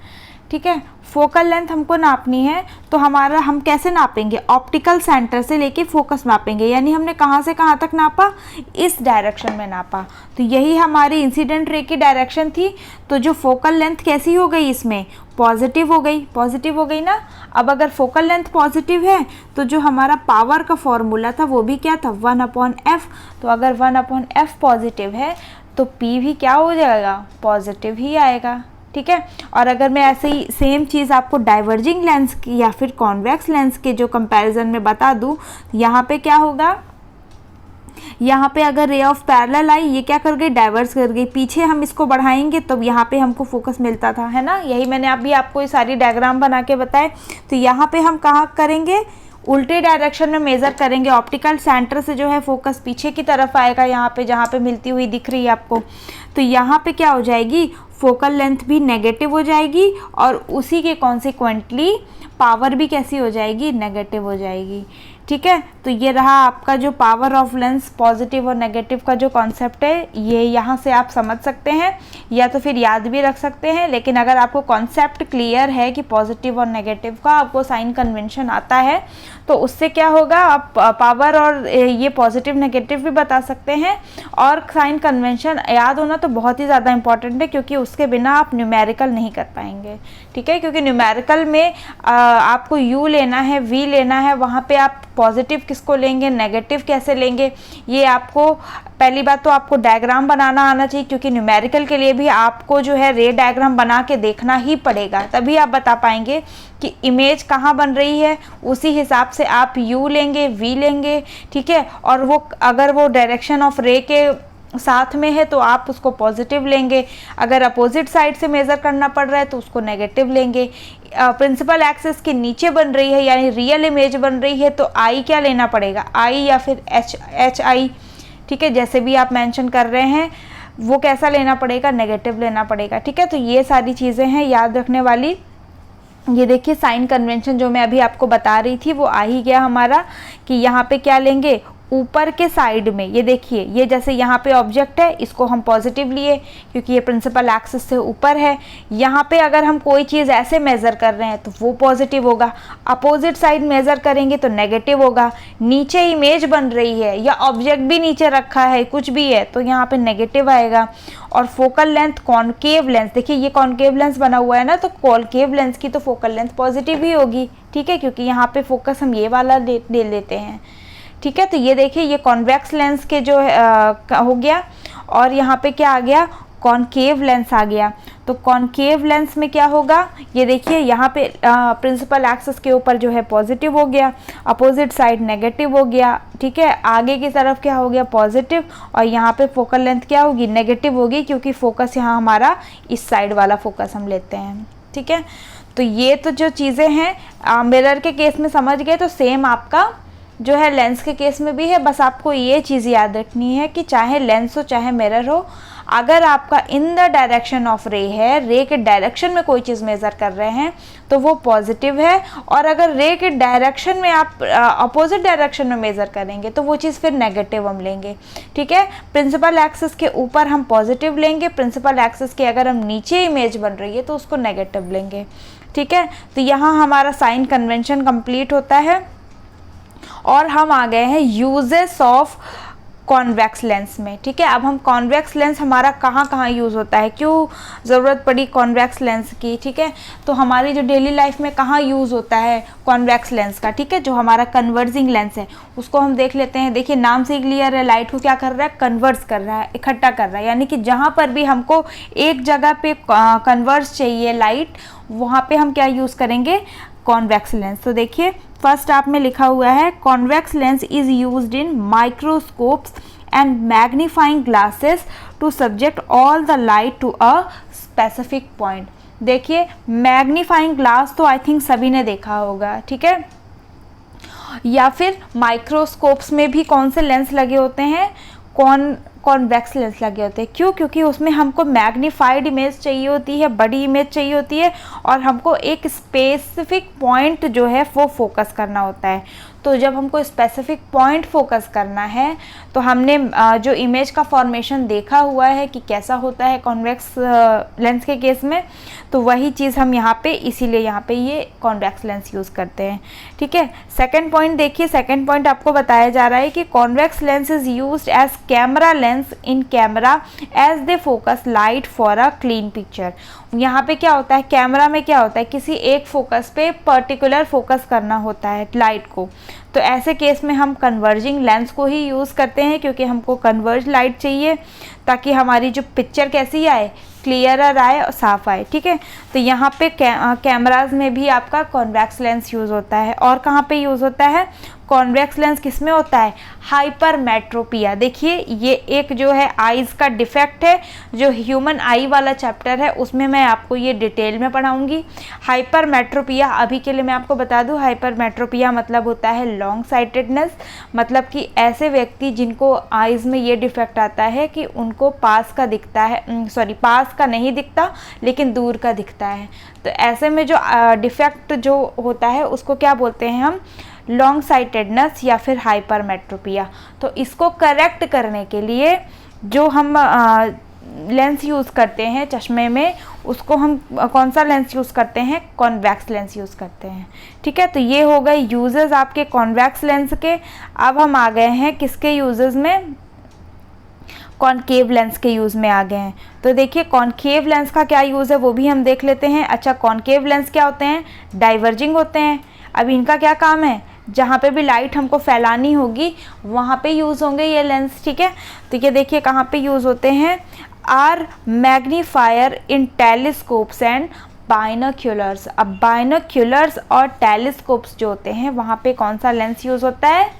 ठीक है। फोकल लेंथ हमको नापनी है तो हम कैसे नापेंगे, ऑप्टिकल सेंटर से लेके फोकस नापेंगे, यानी हमने कहाँ से कहाँ तक नापा, इस डायरेक्शन में नापा। तो यही हमारी इंसिडेंट रे की डायरेक्शन थी। तो जो फोकल लेंथ कैसी हो गई, इसमें पॉजिटिव हो गई, पॉजिटिव हो गई ना। अब अगर फोकल लेंथ पॉजिटिव है तो जो हमारा पावर का फॉर्मूला था वो भी क्या था, 1/f। तो अगर 1/f पॉजिटिव है तो P भी क्या हो जाएगा, पॉजिटिव ही आएगा, ठीक है। और अगर मैं ऐसे ही सेम चीज़ आपको डाइवर्जिंग लेंस की या फिर कॉन्वेक्स लेंस के जो कंपैरिजन में बता दूं, यहाँ पे क्या होगा, यहाँ पे अगर रे ऑफ पैरेलल आई, ये क्या कर गई, डाइवर्स कर गई, पीछे हम इसको बढ़ाएंगे तब यहाँ पे हमको फोकस मिलता था, है ना। यही मैंने अभी आपको ये सारी डायग्राम बना के बताए। तो यहाँ पे हम कहाँ करेंगे, उल्टे डायरेक्शन में मेज़र करेंगे, ऑप्टिकल सेंटर से जो है फोकस पीछे की तरफ आएगा, यहाँ पे जहाँ पे मिलती हुई दिख रही है आपको। तो यहाँ पे क्या हो जाएगी, फोकल लेंथ भी नेगेटिव हो जाएगी और उसी के कॉन्सिक्वेंटली पावर भी कैसी हो जाएगी, नेगेटिव हो जाएगी, ठीक है। तो ये रहा आपका जो पावर ऑफ लेंस, पॉजिटिव और नेगेटिव का जो कॉन्सेप्ट है, ये यहाँ से आप समझ सकते हैं या तो फिर याद भी रख सकते हैं। लेकिन अगर आपको कॉन्सेप्ट क्लियर है कि पॉजिटिव और नेगेटिव का, आपको साइन कन्वेंशन आता है, तो उससे क्या होगा, आप पावर और ये पॉजिटिव नेगेटिव भी बता सकते हैं। और साइन कन्वेंशन याद होना तो बहुत ही ज़्यादा इंपॉर्टेंट है, क्योंकि उसके बिना आप न्यूमेरिकल नहीं कर पाएंगे, ठीक है। क्योंकि न्यूमेरिकल में आपको U लेना है, V लेना है, वहाँ पे आप पॉजिटिव किसको लेंगे, नेगेटिव कैसे लेंगे, ये आपको पहली बात तो आपको डायग्राम बनाना आना चाहिए, क्योंकि न्यूमेरिकल के लिए भी आपको जो है रे डायग्राम बना के देखना ही पड़ेगा, तभी आप बता पाएंगे कि इमेज कहाँ बन रही है। उसी हिसाब से आप U लेंगे, V लेंगे, ठीक है। और वो अगर वो डायरेक्शन ऑफ रे के साथ में है तो आप उसको पॉजिटिव लेंगे, अगर अपोजिट साइड से मेज़र करना पड़ रहा है तो उसको नेगेटिव लेंगे। प्रिंसिपल एक्सिस के नीचे बन रही है यानी रियल इमेज बन रही है तो आई क्या लेना पड़ेगा, आई या फिर एच आई, ठीक है। जैसे भी आप मेंशन कर रहे हैं वो कैसा लेना पड़ेगा, नेगेटिव लेना पड़ेगा, ठीक है। तो ये सारी चीज़ें हैं याद रखने वाली। ये देखिए साइन कन्वेंशन जो मैं अभी आपको बता रही थी वो आ ही गया हमारा, कि यहाँ पे क्या लेंगे, ऊपर के साइड में, ये देखिए ये जैसे यहाँ पे ऑब्जेक्ट है, इसको हम पॉजिटिव लिए क्योंकि ये प्रिंसिपल एक्सिस से ऊपर है। यहाँ पे अगर हम कोई चीज़ ऐसे मेज़र कर रहे हैं तो वो पॉजिटिव होगा, अपोजिट साइड मेज़र करेंगे तो नेगेटिव होगा। नीचे इमेज बन रही है या ऑब्जेक्ट भी नीचे रखा है, कुछ भी है, तो यहाँ पे नेगेटिव आएगा। और फोकल लेंथ, कॉनकेव लेंस, देखिए ये कॉनकेव लेंस बना हुआ है ना, तो कॉनकेव लेंस की तो फोकल लेंथ पॉजिटिव ही होगी, ठीक है, क्योंकि यहाँ पे फोकस हम ये वाला ले लेते हैं, ठीक है। तो ये देखिए ये कॉन्वेक्स लेंस के जो हो गया, और यहाँ पे क्या आ गया, कॉनकेव लेंस आ गया। तो कॉनकेव लेंस में क्या होगा, ये देखिए यहाँ पे प्रिंसिपल एक्सिस के ऊपर जो है पॉजिटिव हो गया, अपोजिट साइड नेगेटिव हो गया, ठीक है। आगे की तरफ क्या हो गया, पॉजिटिव, और यहाँ पे फोकल लेंथ क्या होगी, नेगेटिव होगी, क्योंकि फोकस यहाँ हमारा इस साइड वाला फोकस हम लेते हैं, ठीक है। तो ये तो जो चीज़ें हैं मिरर के केस में समझ गए, तो सेम आपका जो है लेंस के केस में भी है। बस आपको ये चीज़ याद रखनी है कि चाहे लेंस हो चाहे मिरर हो, अगर आपका इन द डायरेक्शन ऑफ रे है, रे के डायरेक्शन में कोई चीज़ मेज़र कर रहे हैं तो वो पॉजिटिव है, और अगर रे के डायरेक्शन में आप अपोजिट डायरेक्शन में मेज़र करेंगे तो वो चीज़ फिर नेगेटिव हम लेंगे, ठीक है। प्रिंसिपल एक्सिस के ऊपर हम पॉजिटिव लेंगे, प्रिंसिपल एक्सिस के अगर हम नीचे इमेज बन रही है तो उसको नेगेटिव लेंगे, ठीक है। तो यहाँ हमारा साइन कन्वेंशन कंप्लीट होता है और हम आ गए हैं यूजेस ऑफ कॉन्वेक्स लेंस में। ठीक है, अब हम कॉन्वेक्स लेंस हमारा कहाँ कहाँ यूज़ होता है, क्यों ज़रूरत पड़ी कॉन्वेक्स लेंस की। ठीक है, तो हमारी जो डेली लाइफ में कहाँ यूज़ होता है कॉन्वेक्स लेंस का। ठीक है, जो हमारा कन्वर्जिंग लेंस है उसको हम देख लेते हैं। देखिए नाम से क्लियर है, लाइट को क्या कर रहा है, कन्वर्स कर रहा है, इकट्ठा कर रहा है, यानी कि जहाँ पर भी हमको एक जगह पे कन्वर्स चाहिए लाइट, वहाँ पे हम क्या यूज़ करेंगे, कॉन्वेक्स लेंस। तो देखिए फर्स्ट आप में लिखा हुआ है convex lens is used in microscopes and magnifying glasses to subject all the light to a specific point. देखिए मैग्नीफाइंग ग्लास तो आई थिंक सभी ने देखा होगा। ठीक है, या फिर माइक्रोस्कोप्स में भी कौन से लेंस लगे होते हैं, कॉन्वेक्स लेंस लगे होते हैं। क्यों, क्योंकि उसमें हमको मैग्नीफाइड इमेज चाहिए होती है, बड़ी इमेज चाहिए होती है, और हमको एक स्पेसिफिक पॉइंट जो है वो फोकस करना होता है। तो जब हमको स्पेसिफिक पॉइंट फोकस करना है तो हमने जो इमेज का फॉर्मेशन देखा हुआ है कि कैसा होता है कॉन्वेक्स लेंस के केस में, तो वही चीज़ हम यहाँ पे, इसीलिए यहाँ पे ये कॉन्वेक्स लेंस यूज़ करते हैं। ठीक है, सेकंड पॉइंट देखिए, सेकंड पॉइंट आपको बताया जा रहा है कि convex lens is used as camera lens in camera as they focus light for a clean picture. यहाँ पे क्या होता है, कैमरा में क्या होता है, किसी एक फोकस पे पर्टिकुलर फोकस करना होता है लाइट को, तो ऐसे केस में हम कन्वर्जिंग लेंस को ही यूज़ करते हैं, क्योंकि हमको कन्वर्ज लाइट चाहिए ताकि हमारी जो पिक्चर कैसी आए, क्लियरर आए और साफ आए। ठीक है, तो यहाँ पे कैमराज में भी आपका कॉन्वेक्स लेंस यूज़ होता है। और कहाँ पे यूज़ होता है कॉन्वेक्स लेंस, किस में होता है, हाइपरमेट्रोपिया। देखिए ये एक जो है आईज़ का डिफेक्ट है, जो ह्यूमन आई वाला चैप्टर है उसमें मैं आपको ये डिटेल में पढ़ाऊंगी। हाइपरमेट्रोपिया अभी के लिए मैं आपको बता दूं, हाइपरमेट्रोपिया मतलब होता है लॉन्ग साइटेडनेस, मतलब कि ऐसे व्यक्ति जिनको आईज़ में ये डिफेक्ट आता है कि उनको पास का दिखता है, पास का नहीं दिखता लेकिन दूर का दिखता है। तो ऐसे में जो डिफेक्ट जो होता है उसको क्या बोलते हैं हम, लॉन्ग साइटेडनेस या फिर हाइपरमेट्रोपिया। तो इसको करेक्ट करने के लिए जो हम लेंस यूज़ करते हैं चश्मे में, उसको हम कौन सा लेंस यूज़ करते हैं, कॉन्वेक्स लेंस यूज़ करते हैं। ठीक है, तो ये हो गए यूजेस आपके कॉन्वेक्स लेंस के। अब हम आ गए हैं किसके यूजेस में, कॉनकेव लेंस के यूज़ में आ गए हैं। तो देखिए कॉनकेव लेंस का क्या यूज़ है वो भी हम देख लेते हैं। अच्छा, कॉनकेव लेंस क्या होते हैं, डाइवर्जिंग होते हैं। अब इनका क्या काम है, जहाँ पे भी लाइट हमको फैलानी होगी वहाँ पे यूज़ होंगे ये लेंस। ठीक है, तो ये देखिए कहाँ पे यूज़ होते हैं, are magnifier in telescopes and binoculars. अब बाइनोक्यूलर्स और टेलीस्कोप्स जो होते हैं वहाँ पे कौन सा लेंस यूज़ होता है,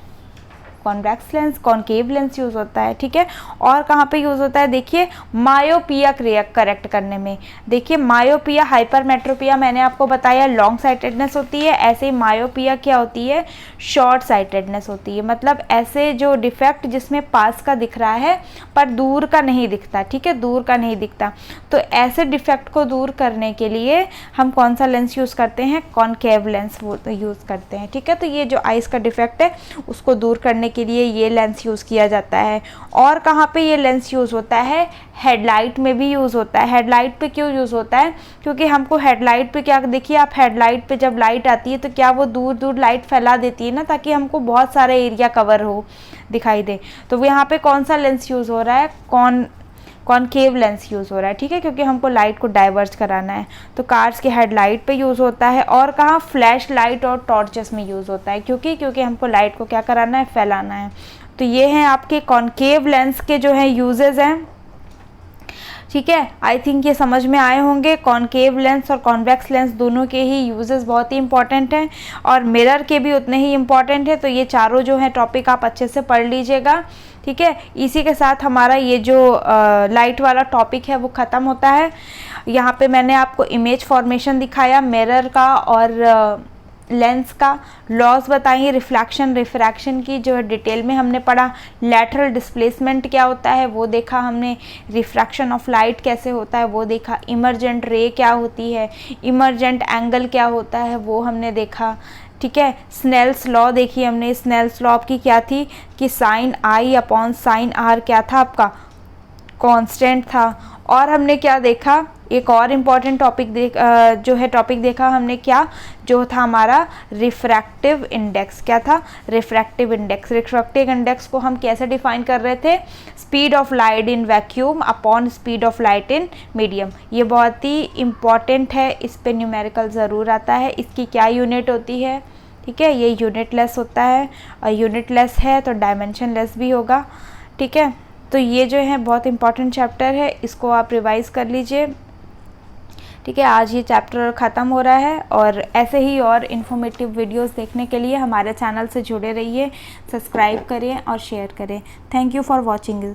convex lens, concave lens use होता है। ठीक है, और कहाँ पे यूज़ होता है, देखिए मायोपिया करेक्ट करने में। देखिए मायोपिया, हाइपरमेट्रोपिया मैंने आपको बताया लॉन्ग साइटेडनेस होती है, ऐसे ही मायोपिया क्या होती है, शॉर्ट साइटेडनेस होती है। मतलब ऐसे जो डिफेक्ट जिसमें पास का दिख रहा है पर दूर का नहीं दिखता। ठीक है, दूर का नहीं दिखता, तो ऐसे डिफेक्ट को दूर करने के लिए हम कौन सा लेंस यूज़ करते हैं, कॉनकेव लेंस वो यूज़ करते हैं। ठीक है, तो ये जो आइज़ का डिफेक्ट है उसको दूर करने के लिए ये लेंस यूज़ किया जाता है। और कहाँ पे ये लेंस यूज़ होता है, हेडलाइट में भी यूज़ होता है। हेडलाइट पे क्यों यूज़ होता है, क्योंकि हमको हेडलाइट पे क्या, देखिए आप हेडलाइट पे जब लाइट आती है तो क्या वो दूर दूर लाइट फैला देती है ना, ताकि हमको बहुत सारे एरिया कवर हो, दिखाई दे। तो यहाँ पे कौन सा लेंस यूज़ हो रहा है, कॉनकेव लेंस यूज़ हो रहा है। ठीक है, क्योंकि हमको लाइट को डाइवर्ज कराना है। तो कार्स के हेडलाइट पे यूज़ होता है। और कहाँ, फ्लैश लाइट और टॉर्चेस में यूज़ होता है, क्योंकि हमको लाइट को क्या कराना है, फैलाना है। तो ये हैं आपके कॉनकेव लेंस के जो है यूजेस हैं। ठीक है, आई थिंक ये समझ में आए होंगे। कॉनकेव लेंस और कॉन्वेक्स लेंस दोनों के ही यूजेस बहुत ही इंपॉर्टेंट हैं और मिरर के भी उतने ही इंपॉर्टेंट है। तो ये चारों जो है टॉपिक आप अच्छे से पढ़ लीजिएगा। ठीक है, इसी के साथ हमारा ये जो लाइट वाला टॉपिक है वो ख़त्म होता है। यहाँ पे मैंने आपको इमेज फॉर्मेशन दिखाया मिरर का और लेंस का, लॉज बताइए रिफ्लेक्शन रिफ्रैक्शन की जो है डिटेल में हमने पढ़ा। लैटरल डिस्प्लेसमेंट क्या होता है वो देखा हमने, रिफ्रैक्शन ऑफ लाइट कैसे होता है वो देखा, इमर्जेंट रे क्या होती है, इमर्जेंट एंगल क्या होता है वो हमने देखा। ठीक है, स्नेल्स लॉ देखी हमने। स्नेल्स लॉ की क्या थी कि sine I upon sine R क्या था आपका, कांस्टेंट था। और हमने क्या देखा, एक और इम्पॉर्टेंट टॉपिक जो है टॉपिक देखा हमने, क्या जो था हमारा रिफ्रैक्टिव इंडेक्स। क्या था? Refractive index. रिफ्रैक्टिव इंडेक्स को हम कैसे डिफाइन कर रहे थे? Speed of light in vacuum upon speed of light in medium. ये बहुत ही इम्पॉर्टेंट है, इस पे न्यूमेरिकल ज़रूर आता है। इसकी क्या यूनिट होती है? ठीक है, ये यूनिट लेस होता है, और यूनिट लेस है तो डायमेंशन लेस भी होगा। ठीक है, तो ये जो है बहुत इंपॉर्टेंट चैप्टर है, इसको आप रिवाइज़ कर लीजिए। ठीक है, आज ये चैप्टर ख़त्म हो रहा है, और ऐसे ही और इन्फॉर्मेटिव वीडियोस देखने के लिए हमारे चैनल से जुड़े रहिए, सब्सक्राइब करें और शेयर करें। Thank you for watching.